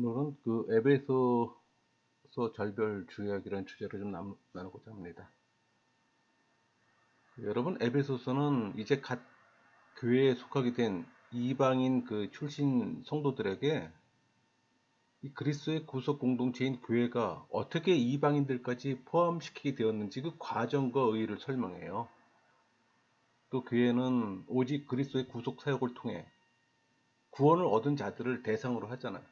오늘은 그 에베소서 절별 주약이라는 주제로 좀 나누고자 합니다. 여러분, 에베소서는 이제 갓 교회에 속하게 된 이방인 그 출신 성도들에게 이 그리스도의 구속 공동체인 교회가 어떻게 이방인들까지 포함시키게 되었는지 그 과정과 의의를 설명해요. 또 교회는 오직 그리스도의 구속 사역을 통해 구원을 얻은 자들을 대상으로 하잖아요.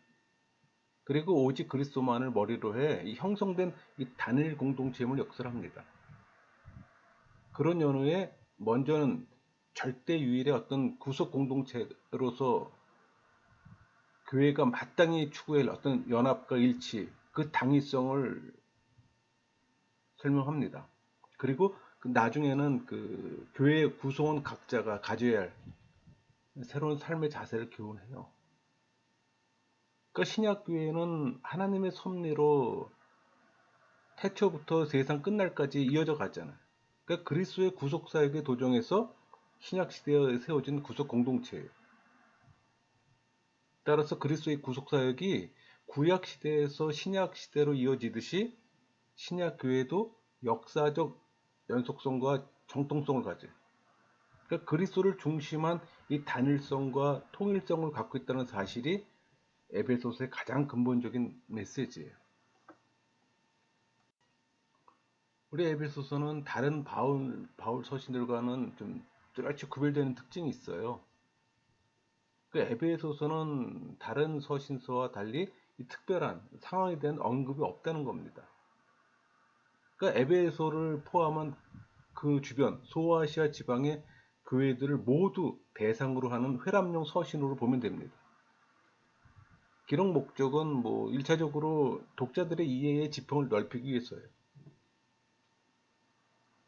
그리고 오직 그리스도만을 머리로 해 이 형성된 이 단일 공동체임을 역설합니다. 그런 연후에 먼저는 절대 유일의 어떤 구속 공동체로서 교회가 마땅히 추구할 어떤 연합과 일치, 그 당위성을 설명합니다. 그리고 그 나중에는 그 교회의 구성원 각자가 가져야 할 새로운 삶의 자세를 교훈해요. 그러니까 신약 교회는 하나님의 섭리로 태초부터 세상 끝날까지 이어져 갔잖아요. 그러니까 그리스도의 구속 사역의 도정에서 신약 시대에 세워진 구속 공동체예요. 따라서 그리스도의 구속 사역이 구약 시대에서 신약 시대로 이어지듯이 신약 교회도 역사적 연속성과 정통성을 가져요. 그러니까 그리스도를 중심한 이 단일성과 통일성을 갖고 있다는 사실이 에베소서의 가장 근본적인 메시지예요. 우리 에베소서는 다른 바울 서신들과는 좀 뚜렷이 구별되는 특징이 있어요. 그 에베소서는 다른 서신서와 달리 이 특별한 상황에 대한 언급이 없다는 겁니다. 그러니까 에베소를 포함한 그 주변 소아시아 지방의 교회들을 모두 대상으로 하는 회람용 서신으로 보면 됩니다. 기록 목적은 뭐 1차적으로 독자들의 이해의 지평을 넓히기 위해서예요.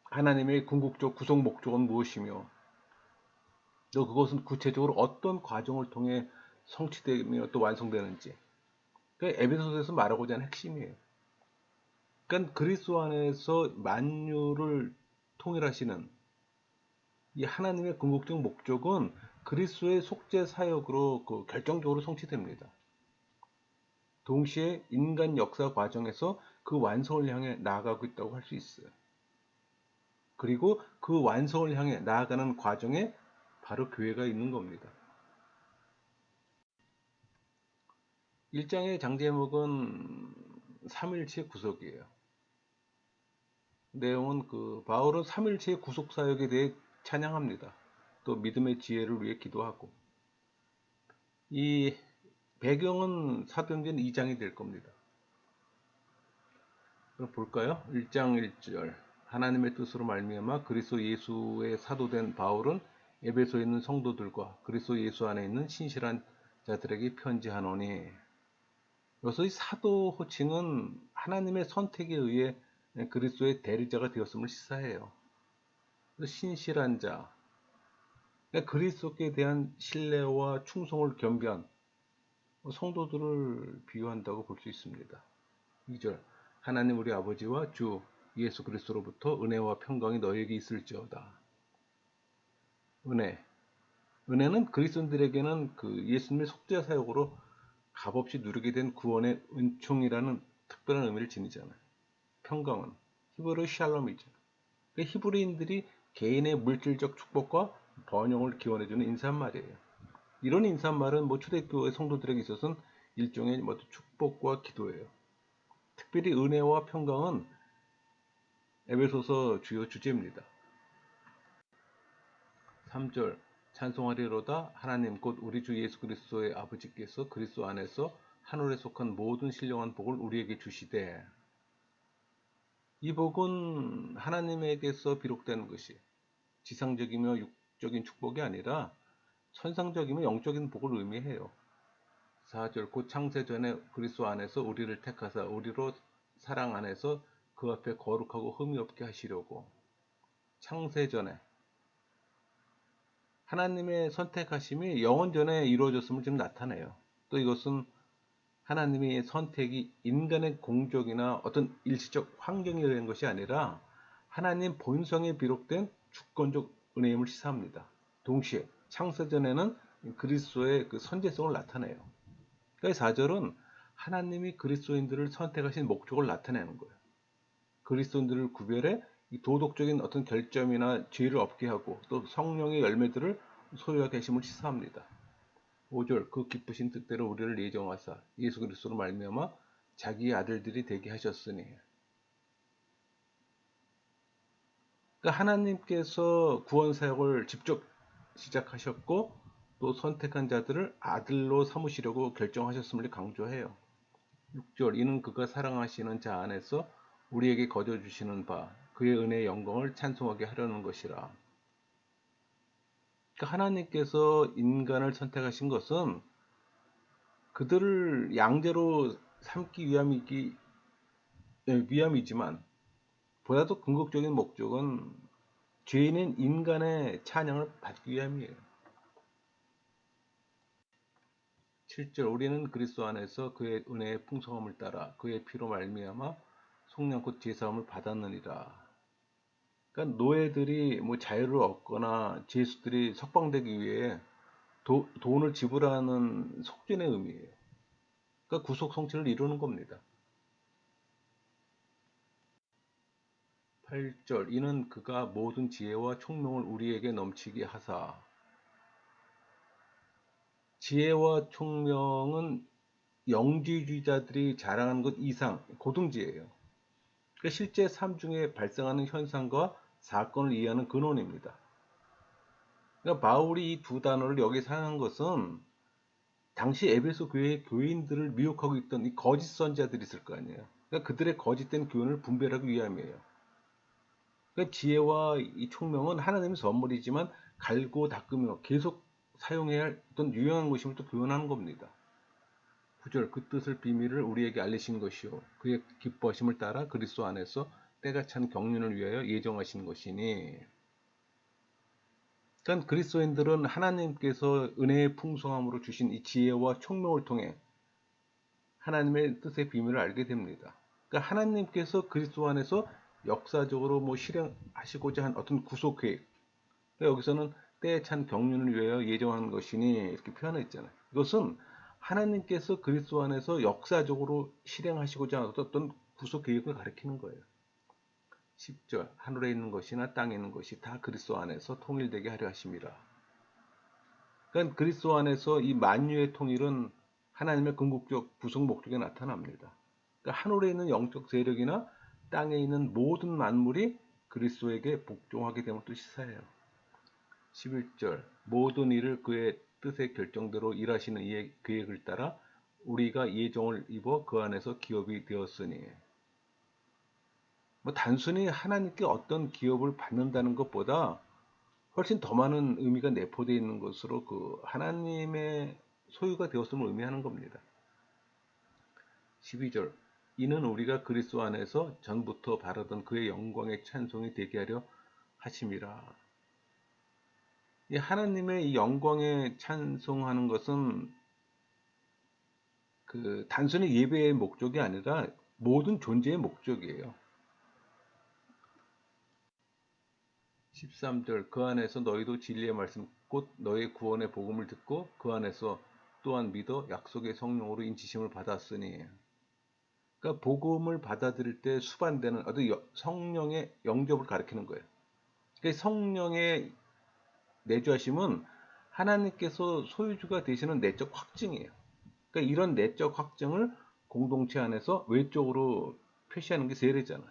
하나님의 궁극적 구속 목적은 무엇이며 또 그것은 구체적으로 어떤 과정을 통해 성취되며 또 완성되는지, 그러니까 에베소서에서 말하고자 하는 핵심이에요. 그러니까 그리스도 안에서 만유를 통일하시는 이 하나님의 궁극적 목적은 그리스도의 속죄 사역으로 그 결정적으로 성취됩니다. 동시에 인간 역사 과정에서 그 완성을 향해 나아가고 있다고 할 수 있어요. 그리고 그 완성을 향해 나아가는 과정에 바로 교회가 있는 겁니다. 1장의 장제목은 삼일체 구속이에요. 내용은 그 바울은 삼일체의 구속 사역에 대해 찬양합니다. 또 믿음의 지혜를 위해 기도하고, 이 배경은 사도행전 2장이 될 겁니다. 그럼 볼까요? 1장 1절. 하나님의 뜻으로 말미암아 그리스도 예수의 사도된 바울은 에베소에 있는 성도들과 그리스도 예수 안에 있는 신실한 자들에게 편지하노니. 여기서 이 사도 호칭은 하나님의 선택에 의해 그리스도의 대리자가 되었음을 시사해요. 신실한 자, 그러니까 그리스도께 대한 신뢰와 충성을 겸비한 성도들을 비유한다고 볼 수 있습니다. 2절. 하나님 우리 아버지와 주 예수 그리스도로부터 은혜와 평강이 너에게 있을지어다. 은혜. 은혜는 그리스도인들에게는 그 예수님의 속죄 사역으로 값없이 누리게 된 구원의 은총이라는 특별한 의미를 지니잖아요. 평강은 히브리 샬롬이죠. 그러니까 히브리인들이 개인의 물질적 축복과 번영을 기원해주는 인사말이에요. 이런 인사말은 뭐 초대교회 성도들에게 있어서는 일종의 뭐 축복과 기도예요. 특별히 은혜와 평강은 에베소서 주요 주제입니다. 3절. 찬송하리로다 하나님 곧 우리 주 예수 그리스도의 아버지께서 그리스도 안에서 하늘에 속한 모든 신령한 복을 우리에게 주시되. 이 복은 하나님에게서 비록되는 것이 지상적이며 육적인 축복이 아니라 천상적이며 영적인 복을 의미해요. 4절. 곧 창세전에 그리스도 안에서 우리를 택하사 우리로 사랑 안에서 그 앞에 거룩하고 흠이 없게 하시려고. 창세전에 하나님의 선택하심이 영원전에 이루어졌음을 지금 나타내요. 또 이것은 하나님의 선택이 인간의 공적이나 어떤 일시적 환경에 의한 것이 아니라 하나님 본성에 비록된 주권적 은혜임을 시사합니다. 동시에 창세전에는 그리스도의 그 선제성을 나타내요. 그러니까 4절은 하나님이 그리스도인들을 선택하신 목적을 나타내는 거예요. 그리스도인들을 구별해 이 도덕적인 어떤 결점이나 죄를 없게 하고 또 성령의 열매들을 소유하게 하심을 시사합니다. 5절 그 기쁘신 뜻대로 우리를 예정하사 예수 그리스도로 말미암아 자기의 아들들이 되게 하셨으니. 그러니까 하나님께서 구원 사역을 직접 시작하셨고 또 선택한 자들을 아들로 삼으시려고 결정하셨음을 강조해요. 6절 이는 그가 사랑하시는 자 안에서 우리에게 거저 주시는 바 그의 은혜의 영광을 찬송하게 하려는 것이라. 그러니까 하나님께서 인간을 선택하신 것은 그들을 양자로 삼기 위함이지만 보다도 궁극적인 목적은 죄인인 인간의 찬양을 받기 위함이에요. 7절 우리는 그리스도 안에서 그의 은혜의 풍성함을 따라 그의 피로 말미암아 속량 곧 제사함을 받았느니라. 그러니까 노예들이 뭐 자유를 얻거나 죄수들이 석방되기 위해 돈을 지불하는 속전의 의미예요. 그러니까 구속 성취를 이루는 겁니다. 8절 이는 그가 모든 지혜와 총명을 우리에게 넘치게 하사. 지혜와 총명은 영지주의자들이 자랑하는 것 이상 고등지예요. 그러니까 실제 삶 중에 발생하는 현상과 사건을 이해하는 근원입니다. 그러니까 바울이 이 두 단어를 여기 사용한 것은 당시 에베소 교회의 교인들을 미혹하고 있던 이 거짓 선지자들이 있을 거 아니에요. 그러니까 그들의 거짓된 교훈을 분별하기 위함이에요. 그러니까 지혜와 이 총명은 하나님의 선물이지만 갈고 닦으며 계속 사용해야 할 어떤 유용한 것임을 또 교훈하는 겁니다. 9절 그 뜻을 비밀을 우리에게 알리신 것이요 그의 기뻐하심을 따라 그리스도 안에서 때가 찬 경륜을 위하여 예정하신 것이니. 그러니까 그리스도인들은 하나님께서 은혜의 풍성함으로 주신 이 지혜와 총명을 통해 하나님의 뜻의 비밀을 알게 됩니다. 그러니까 하나님께서 그리스도 안에서 역사적으로 뭐 실행하시고자 한 어떤 구속 계획. 그러니까 여기서는 때에 찬 경륜을 위하여 예정한 것이니 이렇게 표현했잖아요. 이것은 하나님께서 그리스도 안에서 역사적으로 실행하시고자 하는 어떤 구속 계획을 가리키는 거예요. 10절 하늘에 있는 것이나 땅에 있는 것이 다 그리스도 안에서 통일되게 하려 하심이라. 그러니까 그리스도 안에서 이 만유의 통일은 하나님의 궁극적 구속 목적에 나타납니다. 그러니까 하늘에 있는 영적 세력이나 땅에 있는 모든 만물이 그리스도에게 복종하게 됨을 또 시사해요. 11절 모든 일을 그의 뜻의 결정대로 일하시는 이의 계획을 따라 우리가 예정을 입어 그 안에서 기업이 되었으니. 뭐 단순히 하나님께 어떤 기업을 받는다는 것보다 훨씬 더 많은 의미가 내포되어 있는 것으로 그 하나님의 소유가 되었음을 의미하는 겁니다. 12절 이는 우리가 그리스도 안에서 전부터 바라던 그의 영광의 찬송이 되게 하려 하심이라. 이 하나님의 이 영광에 찬송하는 것은 그 단순히 예배의 목적이 아니라 모든 존재의 목적이에요. 13절 그 안에서 너희도 진리의 말씀 곧 너희 구원의 복음을 듣고 그 안에서 또한 믿어 약속의 성령으로 인치심을 받았으니. 그러니까 복음을 받아들일 때 수반되는 어떤 성령의 영접을 가리키는 거예요. 그러니까 성령의 내주하심은 하나님께서 소유주가 되시는 내적 확증이에요. 그러니까 이런 내적 확증을 공동체 안에서 외적으로 표시하는 게 세례잖아요.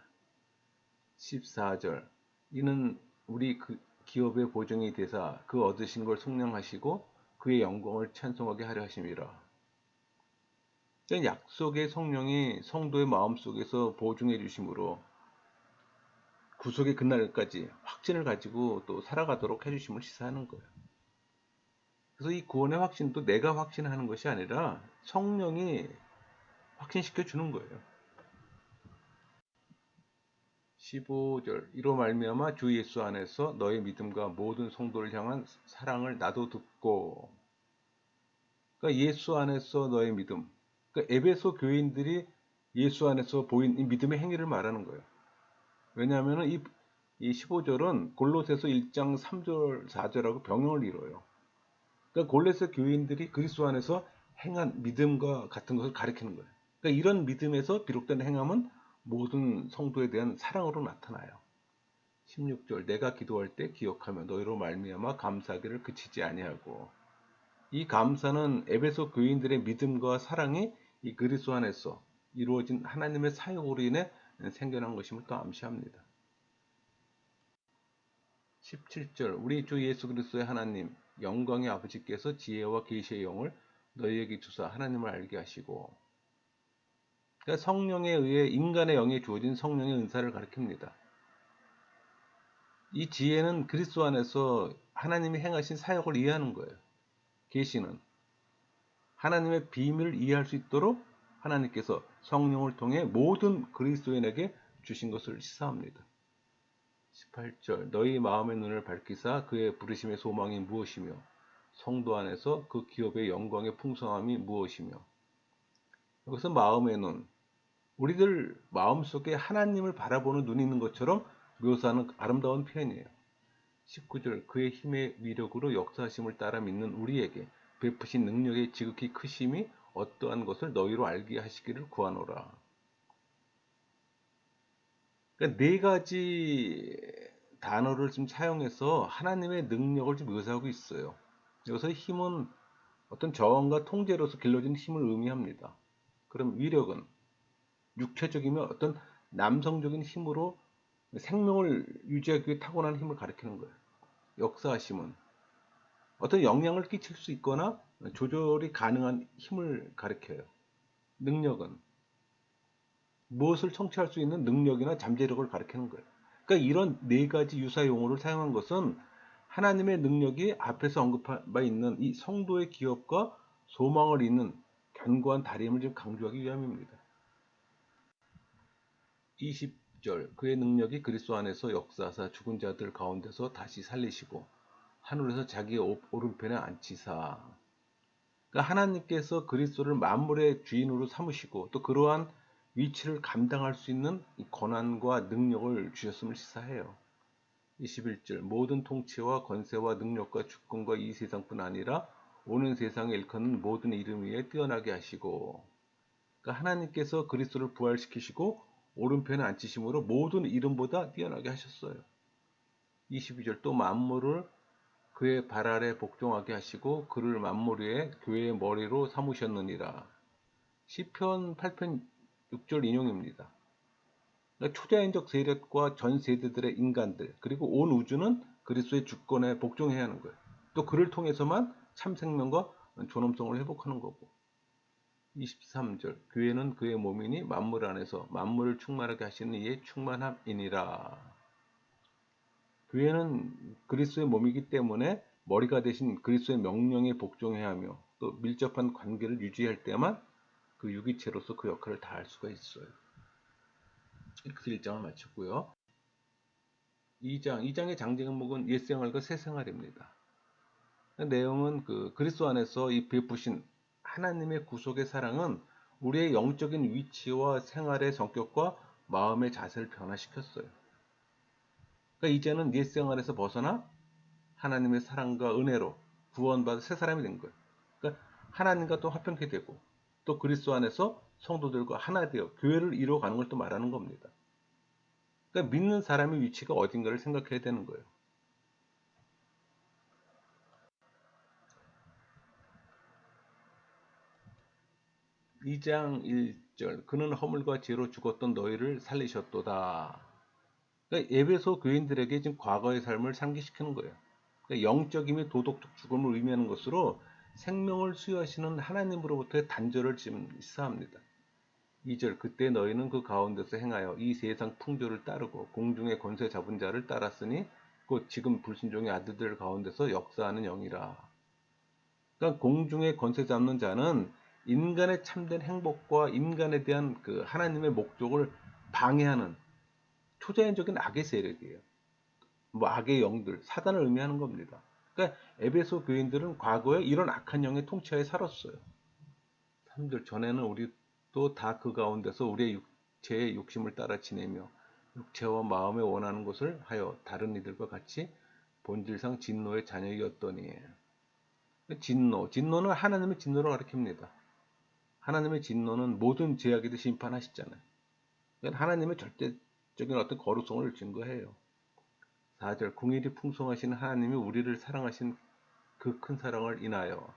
14절 이는 우리 그 기업의 보증이 되사 그 얻으신 걸 속량하시고 그의 영광을 찬송하게 하려 하심이라. 그러니까 약속의 성령이 성도의 마음속에서 보증해 주심으로 구속의 그날까지 확신을 가지고 또 살아가도록 해주심을 시사하는 거예요. 그래서 이 구원의 확신도 내가 확신하는 것이 아니라 성령이 확신시켜 주는 거예요. 15절 이로 말미암아 주 예수 안에서 너의 믿음과 모든 성도를 향한 사랑을 나도 듣고. 그러니까 예수 안에서 너의 믿음. 그러니까 에베소 교인들이 예수 안에서 보인 이 믿음의 행위를 말하는 거예요. 왜냐하면 이 15절은 골로새서 1장 3절 4절하고 병영을 이뤄요. 그러니까 골로새 교인들이 그리스도 안에서 행한 믿음과 같은 것을 가리키는 거예요. 그러니까 이런 믿음에서 비롯된 행함은 모든 성도에 대한 사랑으로 나타나요. 16절 내가 기도할 때 기억하며 너희로 말미암아 감사하기를 그치지 아니하고, 이 감사는 에베소 교인들의 믿음과 사랑이 이 그리스도 안에서 이루어진 하나님의 사역으로 인해 생겨난 것임을 또 암시합니다. 17절 우리 주 예수 그리스도의 하나님 영광의 아버지께서 지혜와 계시의 영을 너희에게 주사 하나님을 알게 하시고, 그러니까 성령에 의해 인간의 영에 주어진 성령의 은사를 가리킵니다. 이 지혜는 그리스도 안에서 하나님이 행하신 사역을 이해하는 거예요. 계시는 하나님의 비밀을 이해할 수 있도록 하나님께서 성령을 통해 모든 그리스도인에게 주신 것을 시사합니다. 18절 너희 마음의 눈을 밝히사 그의 부르심의 소망이 무엇이며 성도 안에서 그 기업의 영광의 풍성함이 무엇이며, 여기서 마음의 눈, 우리들 마음속에 하나님을 바라보는 눈이 있는 것처럼 묘사하는 아름다운 표현이에요. 19절 그의 힘의 위력으로 역사하심을 따라 믿는 우리에게 베푸신 능력의 지극히 크심이 어떠한 것을 너희로 알게 하시기를 구하노라. 그러니까 네 가지 단어를 좀 사용해서 하나님의 능력을 좀 묘사하고 있어요. 여기서 힘은 어떤 저항과 통제로서 길러진 힘을 의미합니다. 그럼 위력은 육체적이면 어떤 남성적인 힘으로 생명을 유지하기 위해 타고난 힘을 가리키는 거예요. 역사하심은 어떤 영향을 끼칠 수 있거나 조절이 가능한 힘을 가리켜요. 능력은 무엇을 청취할 수 있는 능력이나 잠재력을 가리키는 거예요. 그러니까 이런 네 가지 유사 용어를 사용한 것은 하나님의 능력이 앞에서 언급한 바 있는 이 성도의 기업과 소망을 잇는 견고한 다림을 좀 강조하기 위함입니다. 20절 그의 능력이 그리스도 안에서 역사하사 죽은 자들 가운데서 다시 살리시고 하늘에서 자기의 오른편에 앉히사. 그러니까 하나님께서 그리스도를 만물의 주인으로 삼으시고 또 그러한 위치를 감당할 수 있는 권한과 능력을 주셨음을 시사해요. 21절 모든 통치와 권세와 능력과 주권과 이 세상뿐 아니라 오는 세상에 일컫는 모든 이름 위에 뛰어나게 하시고, 그러니까 하나님께서 그리스도를 부활시키시고 오른편에 앉히심으로 모든 이름보다 뛰어나게 하셨어요. 22절 또 만물을 그의 발 아래 복종하게 하시고 그를 만물 위에 교회의 머리로 삼으셨느니라. 시편 8편 6절 인용입니다. 그러니까 초자연적 세력과 전 세대들의 인간들 그리고 온 우주는 그리스도의 주권에 복종해야 하는 거예요. 또 그를 통해서만 참 생명과 존엄성을 회복하는 거고. 23절 교회는 그의 몸이니 만물 안에서 만물을 충만하게 하시는 이의 충만함이니라. 교회는 그리스도의 몸이기 때문에 머리가 되신 그리스도의 명령에 복종해야 하며 또 밀접한 관계를 유지할 때만 그 유기체로서 그 역할을 다할 수가 있어요. 이렇게 1장을 마쳤고요. 2장의 장제 항목은 옛생활과 새생활입니다. 내용은 그리스도 안에서 이 베푸신 하나님의 구속의 사랑은 우리의 영적인 위치와 생활의 성격과 마음의 자세를 변화시켰어요. 그러니까 이제는 옛생활에서 벗어나 하나님의 사랑과 은혜로 구원받은 새 사람이 된 거예요. 그러니까 하나님과 또 화평케 되고 또 그리스도 안에서 성도들과 하나 되어 교회를 이루어가는 걸 또 말하는 겁니다. 그러니까 믿는 사람의 위치가 어딘가를 생각해야 되는 거예요. 2장 1절 그는 허물과 죄로 죽었던 너희를 살리셨도다. 그러니까 에베소 교인들에게 지금 과거의 삶을 상기시키는 거예요. 그러니까 영적이며 도덕적 죽음을 의미하는 것으로 생명을 수여하시는 하나님으로부터의 단절을 지금 시사합니다. 2절 그때 너희는 그 가운데서 행하여 이 세상 풍조를 따르고 공중의 권세 잡은 자를 따랐으니 곧 지금 불순종의 아들들 가운데서 역사하는 영이라. 그러니까 공중의 권세 잡는 자는 인간의 참된 행복과 인간에 대한 그 하나님의 목적을 방해하는 초자연적인 악의 세력이에요. 뭐 악의 영들, 사단을 의미하는 겁니다. 그러니까 에베소 교인들은 과거에 이런 악한 영의 통치하에 살았어요. 3절 전에는 우리도 다 그 가운데서 우리의 육체의 욕심을 따라 지내며 육체와 마음에 원하는 것을 하여 다른 이들과 같이 본질상 진노의 자녀이었더니, 진노는 하나님의 진노를 가리킵니다. 하나님의 진노는 모든 죄악에도 심판하시잖아요. 그러니까 하나님의 절대적인 어떤 거룩성을 증거해요. 4절 궁일이 풍성하신 하나님이 우리를 사랑하신 그 큰 사랑을 인하여.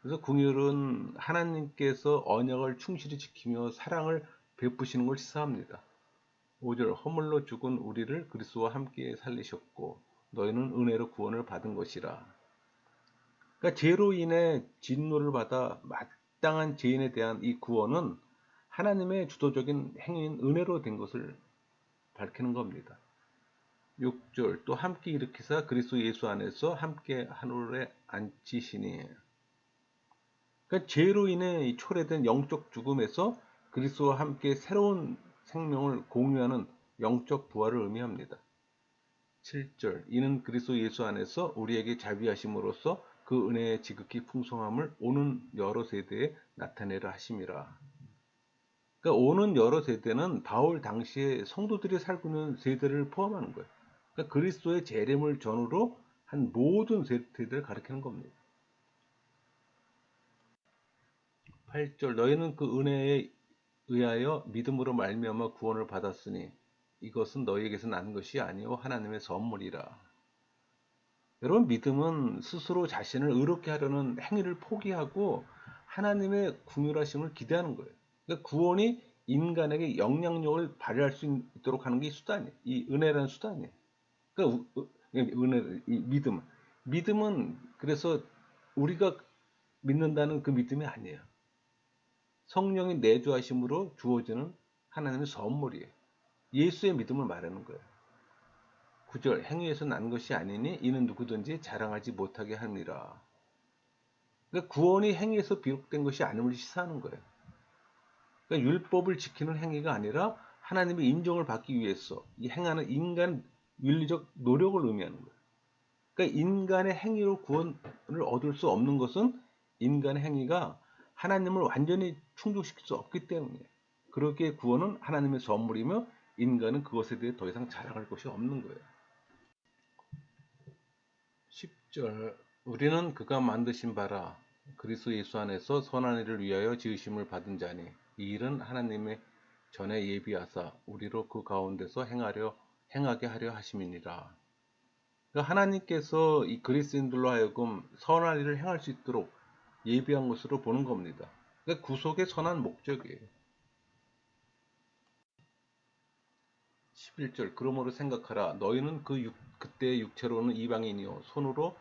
그래서 궁일은 하나님께서 언약을 충실히 지키며 사랑을 베푸시는 걸 시사합니다. 5절 허물로 죽은 우리를 그리스도와 함께 살리셨고 너희는 은혜로 구원을 받은 것이라. 그러니까 죄로 인해 진노를 받아 마땅한 죄인에 대한 이 구원은 하나님의 주도적인 행위인 은혜로 된 것을 밝히는 겁니다. 6절 또 함께 일으키사 그리스도 예수 안에서 함께 하늘에 앉히시니. 그러니까 죄로 인해 초래된 영적 죽음에서 그리스도와 함께 새로운 생명을 공유하는 영적 부활을 의미합니다. 7절 이는 그리스도 예수 안에서 우리에게 자비하심으로써 그 은혜의 지극히 풍성함을 오는 여러 세대에 나타내려 하심이라. 그러니까 오는 여러 세대는 바울 당시에 성도들이 살고 있는 세대를 포함하는 거예요. 그러니까 그리스도의 재림을 전후로 한 모든 세대를 가리키는 겁니다. 8절 너희는 그 은혜에 의하여 믿음으로 말미암아 구원을 받았으니 이것은 너희에게서 난 것이 아니요 하나님의 선물이라. 여러분 믿음은 스스로 자신을 의롭게 하려는 행위를 포기하고 하나님의 긍휼하심을 기대하는 거예요. 그러니까 구원이 인간에게 영향력을 발휘할 수 있도록 하는 게 수단이에요. 이 은혜라는 수단이에요. 그러니까 믿음은 그래서 우리가 믿는다는 그 믿음이 아니에요. 성령이 내주하심으로 주어지는 하나님의 선물이에요. 예수의 믿음을 말하는 거예요. 9절 행위에서 난 것이 아니니 이는 누구든지 자랑하지 못하게 합니다. 그러니까 구원이 행위에서 비롯된 것이 아님을 시사하는 거예요. 그러니까 율법을 지키는 행위가 아니라 하나님의 인정을 받기 위해서 이 행하는 인간 윤리적 노력을 의미하는 거예요. 그러니까 인간의 행위로 구원을 얻을 수 없는 것은 인간의 행위가 하나님을 완전히 충족시킬 수 없기 때문이에요. 그렇기에 구원은 하나님의 선물이며 인간은 그것에 대해 더 이상 자랑할 것이 없는 거예요. 10절 우리는 그가 만드신 바라 그리스도 예수 안에서 선한 일을 위하여 지으심을 받은 자니 이 일은 하나님의 전에 예비하사 우리로 그 가운데서 행하게 하려 하심이니라. 그러니까 하나님께서 이 그리스도인들로 하여금 선한 일을 행할 수 있도록 예비한 것으로 보는 겁니다. 그러니까 구속의 선한 목적이에요. 11절 그러므로 생각하라 너희는 그때 육체로는 이방인이요 손으로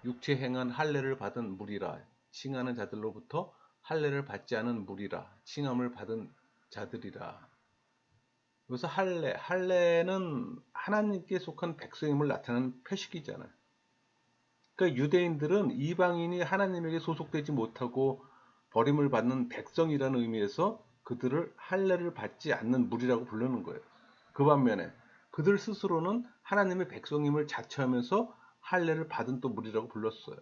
육체 행한 할례를 받은 무리라 칭하는 자들로부터 할례를 받지 않은 무리라 칭함을 받은 자들이라. 여기서 할례는 하나님께 속한 백성임을 나타내는 표식이잖아요. 그러니까 유대인들은 이방인이 하나님에게 소속되지 못하고 버림을 받는 백성이라는 의미에서 그들을 할례를 받지 않는 무리라고 부르는 거예요. 그 반면에 그들 스스로는 하나님의 백성임을 자처하면서 할례를 받은 또 무리라고 불렀어요.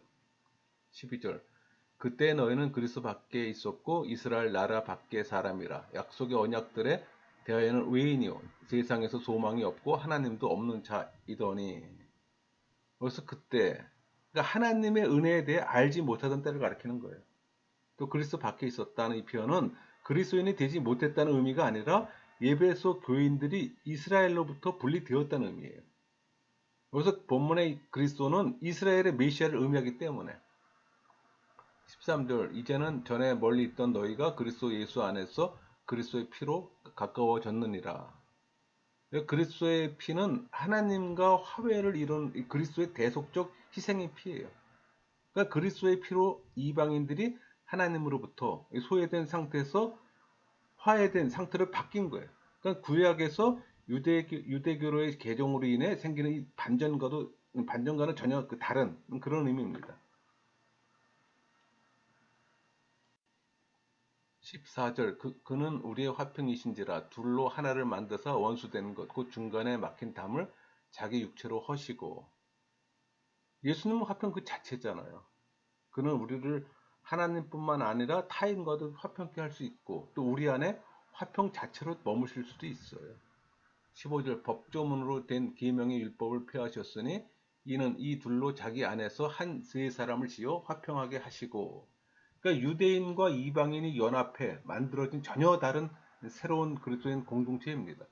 12절 그때 너희는 그리스도 밖에 있었고 이스라엘 나라 밖의 사람이라 약속의 언약들에 대하여는 외인이요 세상에서 소망이 없고 하나님도 없는 자이더니. 그래서 그때 그러니까 하나님의 은혜에 대해 알지 못하던 때를 가리키는 거예요. 또 그리스도 밖에 있었다는 이 표현은 그리스도인이 되지 못했다는 의미가 아니라 예배소 교인들이 이스라엘로부터 분리되었다는 의미예요. 그래서 본문의 그리스도는 이스라엘의 메시아를 의미하기 때문에 13절 이제는 전에 멀리 있던 너희가 그리스도 예수 안에서 그리스도의 피로 가까워졌느니라. 그리스도의 피는 하나님과 화해를 이룬 그리스도의 대속적 희생의 피예요. 그러니까 그리스도의 피로 이방인들이 하나님으로부터 소외된 상태에서 화해된 상태로 바뀐 거예요. 그러니까 구약에서 유대교로의 개종으로 인해 생기는 이 반전과는 전혀 다른 그런 의미입니다. 14절 그는 우리의 화평이신지라 둘로 하나를 만드사 원수되는 것 곧 중간에 막힌 담을 자기 육체로 허시고. 예수님은 화평 그 자체잖아요. 그는 우리를 하나님뿐만 아니라 타인과도 화평케 할 수 있고 또 우리 안에 화평 자체로 머무실 수도 있어요. 15절 법조문으로 된 계명의 율법을 폐하셨으니 이는 이 둘로 자기 안에서 한 세 사람을 지어 화평하게 하시고. 그러니까 유대인과 이방인이 연합해 만들어진 전혀 다른 새로운 그리스도인 공동체입니다.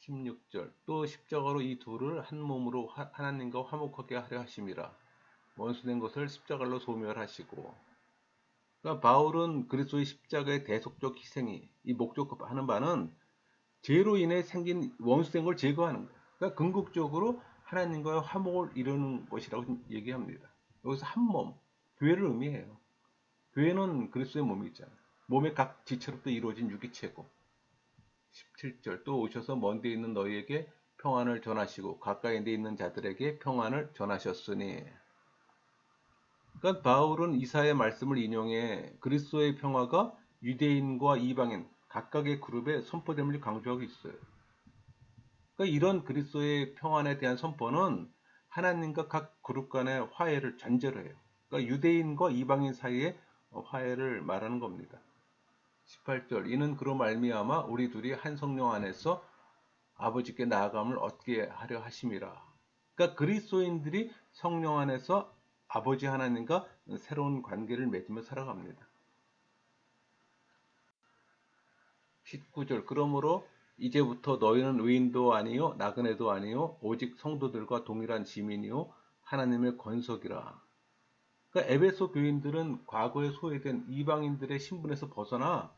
16절 또 십자가로 이 둘을 한 몸으로 하나님과 화목하게 하려 하심이라. 원수된 것을 십자가로 소멸하시고. 그러니까 바울은 그리스도의 십자가의 대속적 희생이 이 목적하는 바는 죄로 인해 생긴 원수된 걸 제거하는 거예요. 그러니까 궁극적으로 하나님과의 화목을 이루는 것이라고 얘기합니다. 여기서 한 몸, 교회를 의미해요. 교회는 그리스도의 몸이 있잖아요. 몸의 각 지체로부터 이루어진 유기체고. 17절 또 오셔서 먼데 있는 너희에게 평안을 전하시고 가까이 데 있는 자들에게 평안을 전하셨으니. 그러니까 바울은 이사야의 말씀을 인용해 그리스도의 평화가 유대인과 이방인 각각의 그룹에 선포됨을 강조하고 있어요. 그러니까 이런 그리스도의 평안에 대한 선포는 하나님과 각 그룹 간의 화해를 전제로 해요. 그러니까 유대인과 이방인 사이의 화해를 말하는 겁니다. 18절 이는 그로 말미암아 우리 둘이 한 성령 안에서 아버지께 나아감을 얻게 하려 하심이라. 그러니까 그리스도인들이 성령 안에서 아버지 하나님과 새로운 관계를 맺으며 살아갑니다. 19절 그러므로 이제부터 너희는 의인도 아니요 나그네도 아니요 오직 성도들과 동일한 시민이요 하나님의 권속이라. 그러니까 에베소 교인들은 과거에 소외된 이방인들의 신분에서 벗어나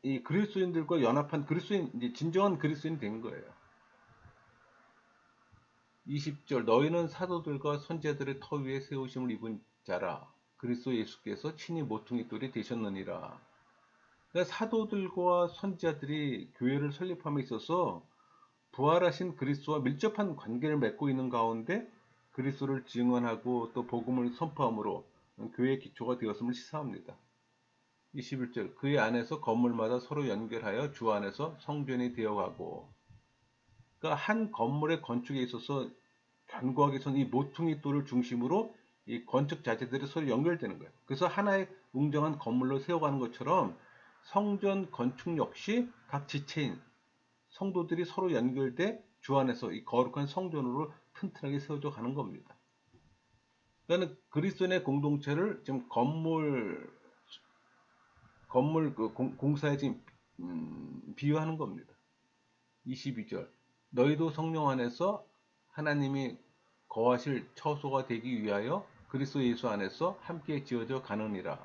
이 그리스도인들과 연합한 그리스도인, 이제 진정한 그리스도인이 된 거예요. 20절 너희는 사도들과 선제들의 터 위에 세우심을 입은 자라. 그리스도 예수께서 친히 모퉁이돌이 되셨느니라. 그러니까 사도들과 선지자들이 교회를 설립함에 있어서 부활하신 그리스도와 밀접한 관계를 맺고 있는 가운데 그리스도를 증언하고 또 복음을 선포함으로 교회의 기초가 되었음을 시사합니다. 21절 그의 안에서 건물마다 서로 연결하여 주 안에서 성전이 되어가고. 그러니까 한 건물의 건축에 있어서 견고하게 선 이 모퉁이 돌을 중심으로 이 건축 자재들이 서로 연결되는 거예요. 그래서 하나의 웅장한 건물로 세워가는 것처럼 성전 건축 역시 각 지체인 성도들이 서로 연결돼 주 안에서 이 거룩한 성전으로 튼튼하게 세워져 가는 겁니다. 그러니까 그리스도인의 공동체를 지금 건물 그 공사에 지금 비유하는 겁니다. 22절 너희도 성령 안에서 하나님이 거하실 처소가 되기 위하여 그리스도 예수 안에서 함께 지어져 가느니라.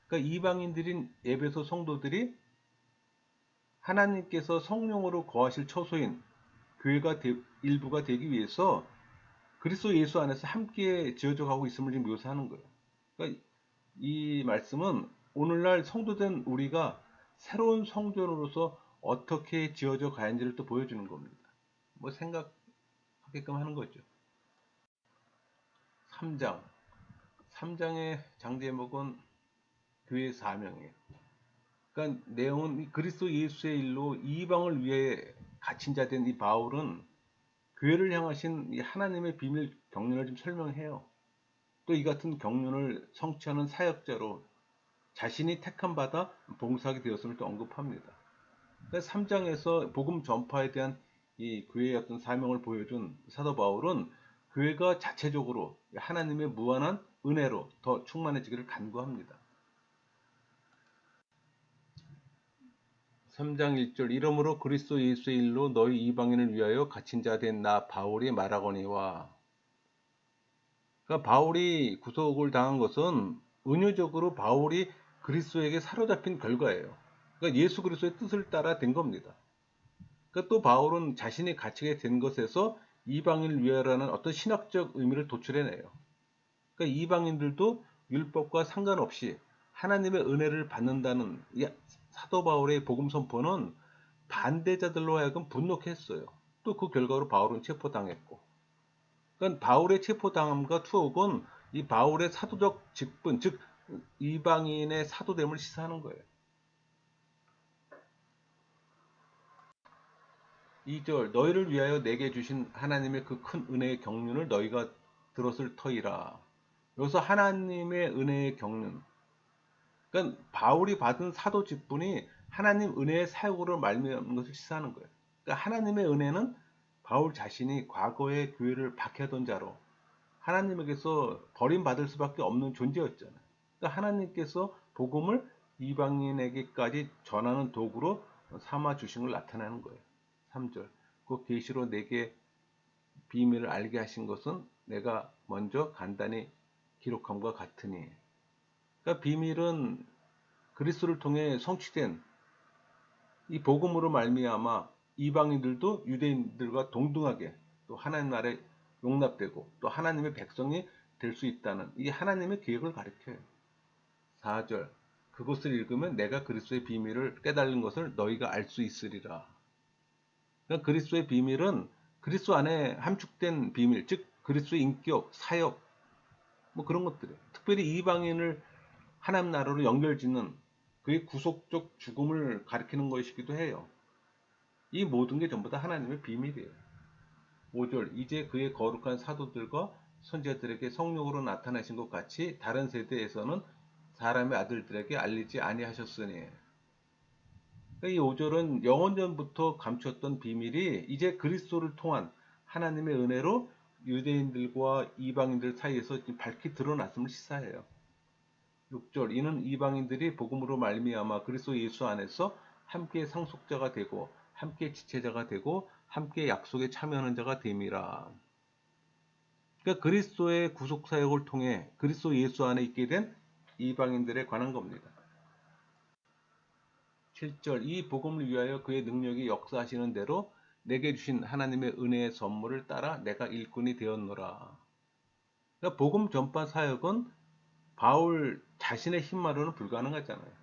그러니까 이방인들인 에베소 성도들이 하나님께서 성령으로 거하실 처소인 교회가 일부가 되기 위해서 그리스도 예수 안에서 함께 지어져 가고 있음을 지금 묘사하는 거예요. 그러니까 이 말씀은 오늘날 성도된 우리가 새로운 성전으로서 어떻게 지어져 가는지를 또 보여주는 겁니다. 뭐 생각하게끔 하는 거죠. 3장. 3장의 장 제목은 교회의 사명이에요. 그러니까 내용은 그리스도 예수의 일로 이방을 위해 갇힌 자 된 이 바울은 교회를 향하신 이 하나님의 비밀 경륜을 좀 설명해요. 또 이 같은 경륜을 성취하는 사역자로 자신이 택함 받아 봉사하게 되었음을 또 언급합니다. 3장에서 복음 전파에 대한 이 교회의 어떤 사명을 보여준 사도 바울은 교회가 자체적으로 하나님의 무한한 은혜로 더 충만해지기를 간구합니다. 3장 1절 이러므로 그리스도 예수의 일로 너희 이방인을 위하여 갇힌 자 된 나 바울이 말하거니와. 그러니까 바울이 구속을 당한 것은 은유적으로 바울이 그리스도에게 사로잡힌 결과예요. 그러니까 예수 그리스도의 뜻을 따라 된 겁니다. 그러니까 또 바울은 자신이 갇히게 된 것에서 이방인을 위하여라는 어떤 신학적 의미를 도출해내요. 그러니까 이방인들도 율법과 상관없이 하나님의 은혜를 받는다는 사도 바울의 복음 선포는 반대자들로 하여금 분노케 했어요. 또 그 결과로 바울은 체포당했고. 그러니까 바울의 체포당함과 투옥은 이 바울의 사도적 직분, 즉 이방인의 사도됨을 시사하는 거예요. 2절 너희를 위하여 내게 주신 하나님의 그 큰 은혜의 경륜을 너희가 들었을 터이라. 여기서 하나님의 은혜의 경륜. 그러니까 바울이 받은 사도 직분이 하나님 은혜의 사역으로 말미암은 것을 시사하는 거예요. 그러니까 하나님의 은혜는 바울 자신이 과거에 교회를 박해하던 자로 하나님에게서 버림받을 수밖에 없는 존재였잖아요. 그러니까 하나님께서 복음을 이방인에게까지 전하는 도구로 삼아 주신 걸 나타내는 거예요. 3절. 그 계시로 내게 비밀을 알게 하신 것은 내가 먼저 간단히 기록함과 같으니. 그러니까 비밀은 그리스도를 통해 성취된 이 복음으로 말미암아 이방인들도 유대인들과 동등하게 또 하나님 나라에 용납되고 또 하나님의 백성이 될 수 있다는 이게 하나님의 계획을 가리켜요. 4절. 그것을 읽으면 내가 그리스도의 비밀을 깨달은 것을 너희가 알 수 있으리라. 그러니까 그리스도의 비밀은 그리스도 안에 함축된 비밀, 즉 그리스도의 인격, 사역 뭐 그런 것들이에요. 특별히 이방인을 하나님 나라로 연결짓는 그의 구속적 죽음을 가리키는 것이기도 해요. 이 모든 게 전부 다 하나님의 비밀이에요. 5절. 이제 그의 거룩한 사도들과 선지자들에게 성령으로 나타나신 것 같이 다른 세대에서는 사람의 아들들에게 알리지 아니하셨으니. 이 5절은 영원전부터 감췄던 비밀이 이제 그리스도를 통한 하나님의 은혜로 유대인들과 이방인들 사이에서 밝히 드러났음을 시사해요. 6절. 이는 이방인들이 복음으로 말미암아 그리스도 예수 안에서 함께 상속자가 되고 함께 지체자가 되고 함께 약속에 참여하는 자가 됨이라. 그러니까 그리스도의 구속 사역을 통해 그리스도 예수 안에 있게 된 이방인들에 관한 겁니다. 7절. 이 복음을 위하여 그의 능력이 역사하시는 대로 내게 주신 하나님의 은혜의 선물을 따라 내가 일꾼이 되었노라. 그러니까 복음 전파 사역은 바울 자신의 힘만으로는 불가능하잖아요.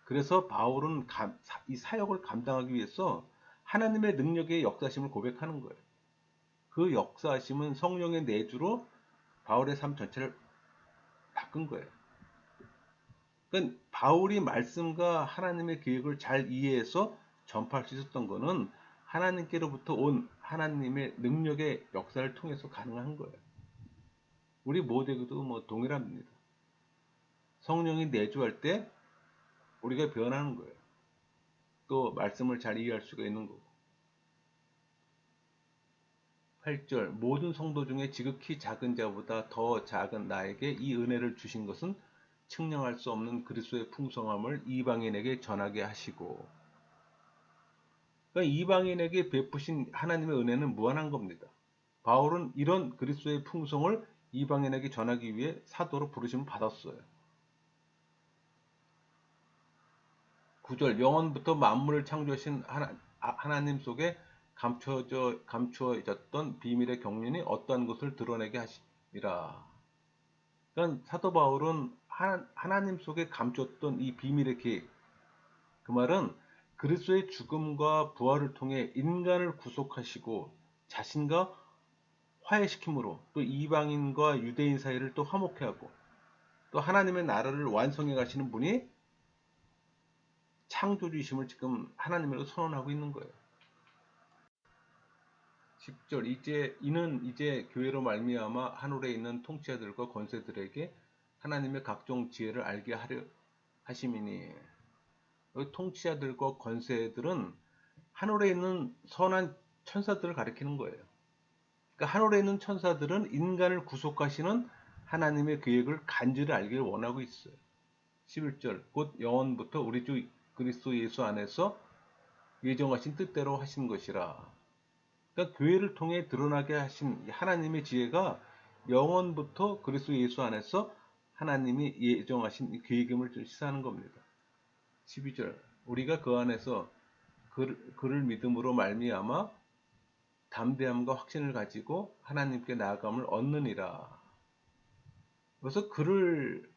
그래서 바울은 이 사역을 감당하기 위해서 하나님의 능력의 역사심을 고백하는 거예요. 그 역사심은 성령의 내주로 바울의 삶 전체를 바꾼 거예요. 그러니까 바울이 말씀과 하나님의 계획을 잘 이해해서 전파할 수 있었던 거는 하나님께로부터 온 하나님의 능력의 역사를 통해서 가능한 거예요. 우리 모두에게도 뭐 동일합니다. 성령이 내주할 때 우리가 변하는 거예요. 또 말씀을 잘 이해할 수가 있는 거고. 8절. 모든 성도 중에 지극히 작은 자보다 더 작은 나에게 이 은혜를 주신 것은 측량할 수 없는 그리스도의 풍성함을 이방인에게 전하게 하시고. 그러니까 이방인에게 베푸신 하나님의 은혜는 무한한 겁니다. 바울은 이런 그리스도의 풍성을 이방인에게 전하기 위해 사도로 부르심을 받았어요. 9절. 영원부터 만물을 창조하신 하나님 속에 감추어졌던 비밀의 경륜이 어떠한 것을 드러내게 하시니라. 그러니까 사도 바울은 하나님 속에 감췄던 이 비밀의 계획, 그 말은 그리스도의 죽음과 부활을 통해 인간을 구속하시고 자신과 화해시킴으로 또 이방인과 유대인 사이를 또 화목해 하고 또 하나님의 나라를 완성해 가시는 분이 창조주이심을 지금 하나님으로 선언하고 있는 거예요. 10절. 이는 이제 교회로 말미암아 하늘에 있는 통치자들과 권세들에게 하나님의 각종 지혜를 알게 하려 하심이니. 통치자들과 권세들은 하늘에 있는 선한 천사들을 가리키는 거예요. 그러니까 하늘에 있는 천사들은 인간을 구속하시는 하나님의 계획을 간절히 알기를 원하고 있어요. 11절. 곧 영원부터 우리 주 그리스도 예수 안에서 예정하신 뜻대로 하신 것이라. 그러니까 교회를 통해 드러나게 하신 하나님의 지혜가 영원부터 그리스도 예수 안에서 하나님이 예정하신 계획임을 시사하는 겁니다. 12절. 우리가 그 안에서 그를 믿음으로 말미암아 담대함과 확신을 가지고 하나님께 나아감을 얻느니라. 그래서 그를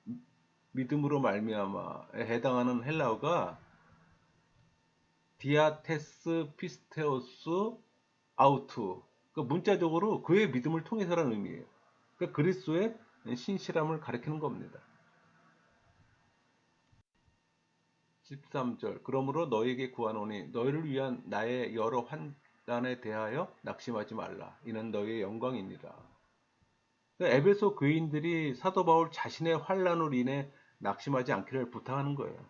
믿음으로 말미암아에 해당하는 헬라어가 디아테스 피스테오스 아우투. 그러니까 문자적으로 그의 믿음을 통해서라는 의미예요. 그러니까 그리스도의 신실함을 가리키는 겁니다. 13절. 그러므로 너에게 구하노니 너희를 위한 나의 여러 환난에 대하여 낙심하지 말라. 이는 너희의 영광이니라. 그러니까 에베소 교인들이 사도 바울 자신의 환난으로 인해 낙심하지 않기를 부탁하는 거예요.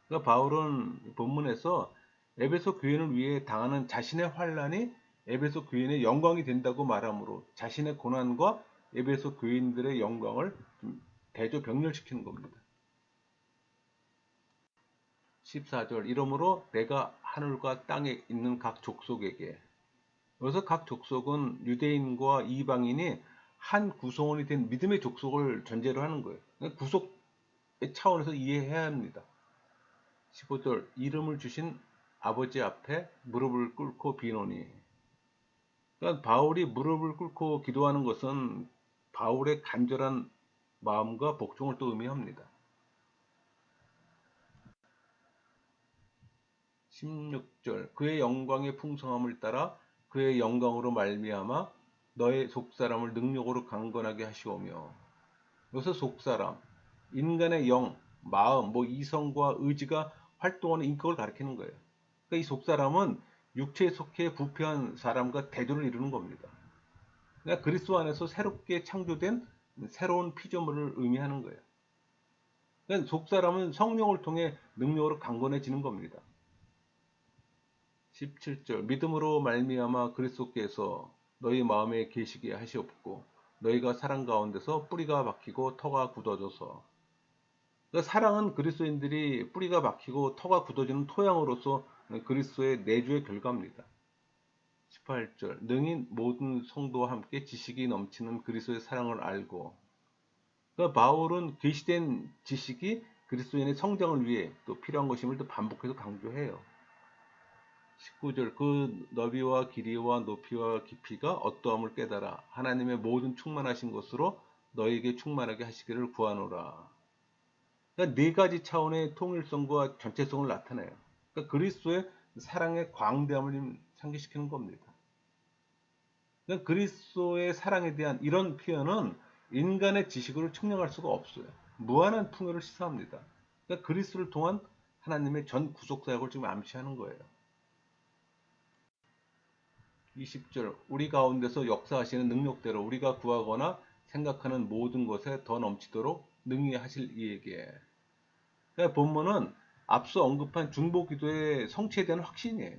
그러니까 바울은 본문에서 에베소 교인을 위해 당하는 자신의 환난이 에베소 교인의 영광이 된다고 말하므로 자신의 고난과 에베소 교인들의 영광을 좀 대조병렬시키는 겁니다. 14절 이러므로 내가 하늘과 땅에 있는 각 족속에게, 여기서 각 족속은 유대인과 이방인이 한 구성원이 된 믿음의 족속을 전제로 하는 거예요. 구속의 차원에서 이해해야 합니다. 15절 이름을 주신 아버지 앞에 무릎을 꿇고 비노니, 그러니까 바울이 무릎을 꿇고 기도하는 것은 바울의 간절한 마음과 복종을 또 의미합니다. 16절 그의 영광의 풍성함을 따라 그의 영광으로 말미암아 너의 속사람을 능력으로 강건하게 하시오며, 여기서 속사람, 인간의 영, 마음, 이성과 의지가 활동하는 인격을 가리키는 거예요. 그러니까 이 속사람은 육체에 속해 부패한 사람과 대조를 이루는 겁니다. 그러니까 그리스도 안에서 새롭게 창조된 새로운 피조물을 의미하는 거예요. 그러니까 속사람은 성령을 통해 능력으로 강건해지는 겁니다. 17절 믿음으로 말미암아 그리스도께서 너희 마음에 계시게 하시옵고 너희가 사랑 가운데서 뿌리가 박히고 터가 굳어져서, 그러니까 사랑은 그리스도인들이 뿌리가 박히고 터가 굳어지는 토양으로서 그리스도의 내주의 결과입니다. 18절 능히 모든 성도와 함께 지식이 넘치는 그리스도의 사랑을 알고, 그러니까 바울은 계시된 지식이 그리스도인의 성장을 위해 또 필요한 것임을 또 반복해서 강조해요. 19절 그 너비와 길이와 높이와 깊이가 어떠함을 깨달아 하나님의 모든 충만하신 것으로 너에게 충만하게 하시기를 구하노라. 그러니까 네 가지 차원의 통일성과 전체성을 나타내요. 그러니까 그리스도의 사랑의 광대함을 상기시키는 겁니다. 그러니까 그리스도의 사랑에 대한 이런 표현은 인간의 지식으로 측량할 수가 없어요. 무한한 풍요를 시사합니다. 그러니까 그리스도를 통한 하나님의 전 구속 사역을 지금 암시하는 거예요. 20절 우리 가운데서 역사하시는 능력대로 우리가 구하거나 생각하는 모든 것에 더 넘치도록 능히 하실 이에게. 그러니까 본문은 앞서 언급한 중보기도의 성취에 대한 확신이에요.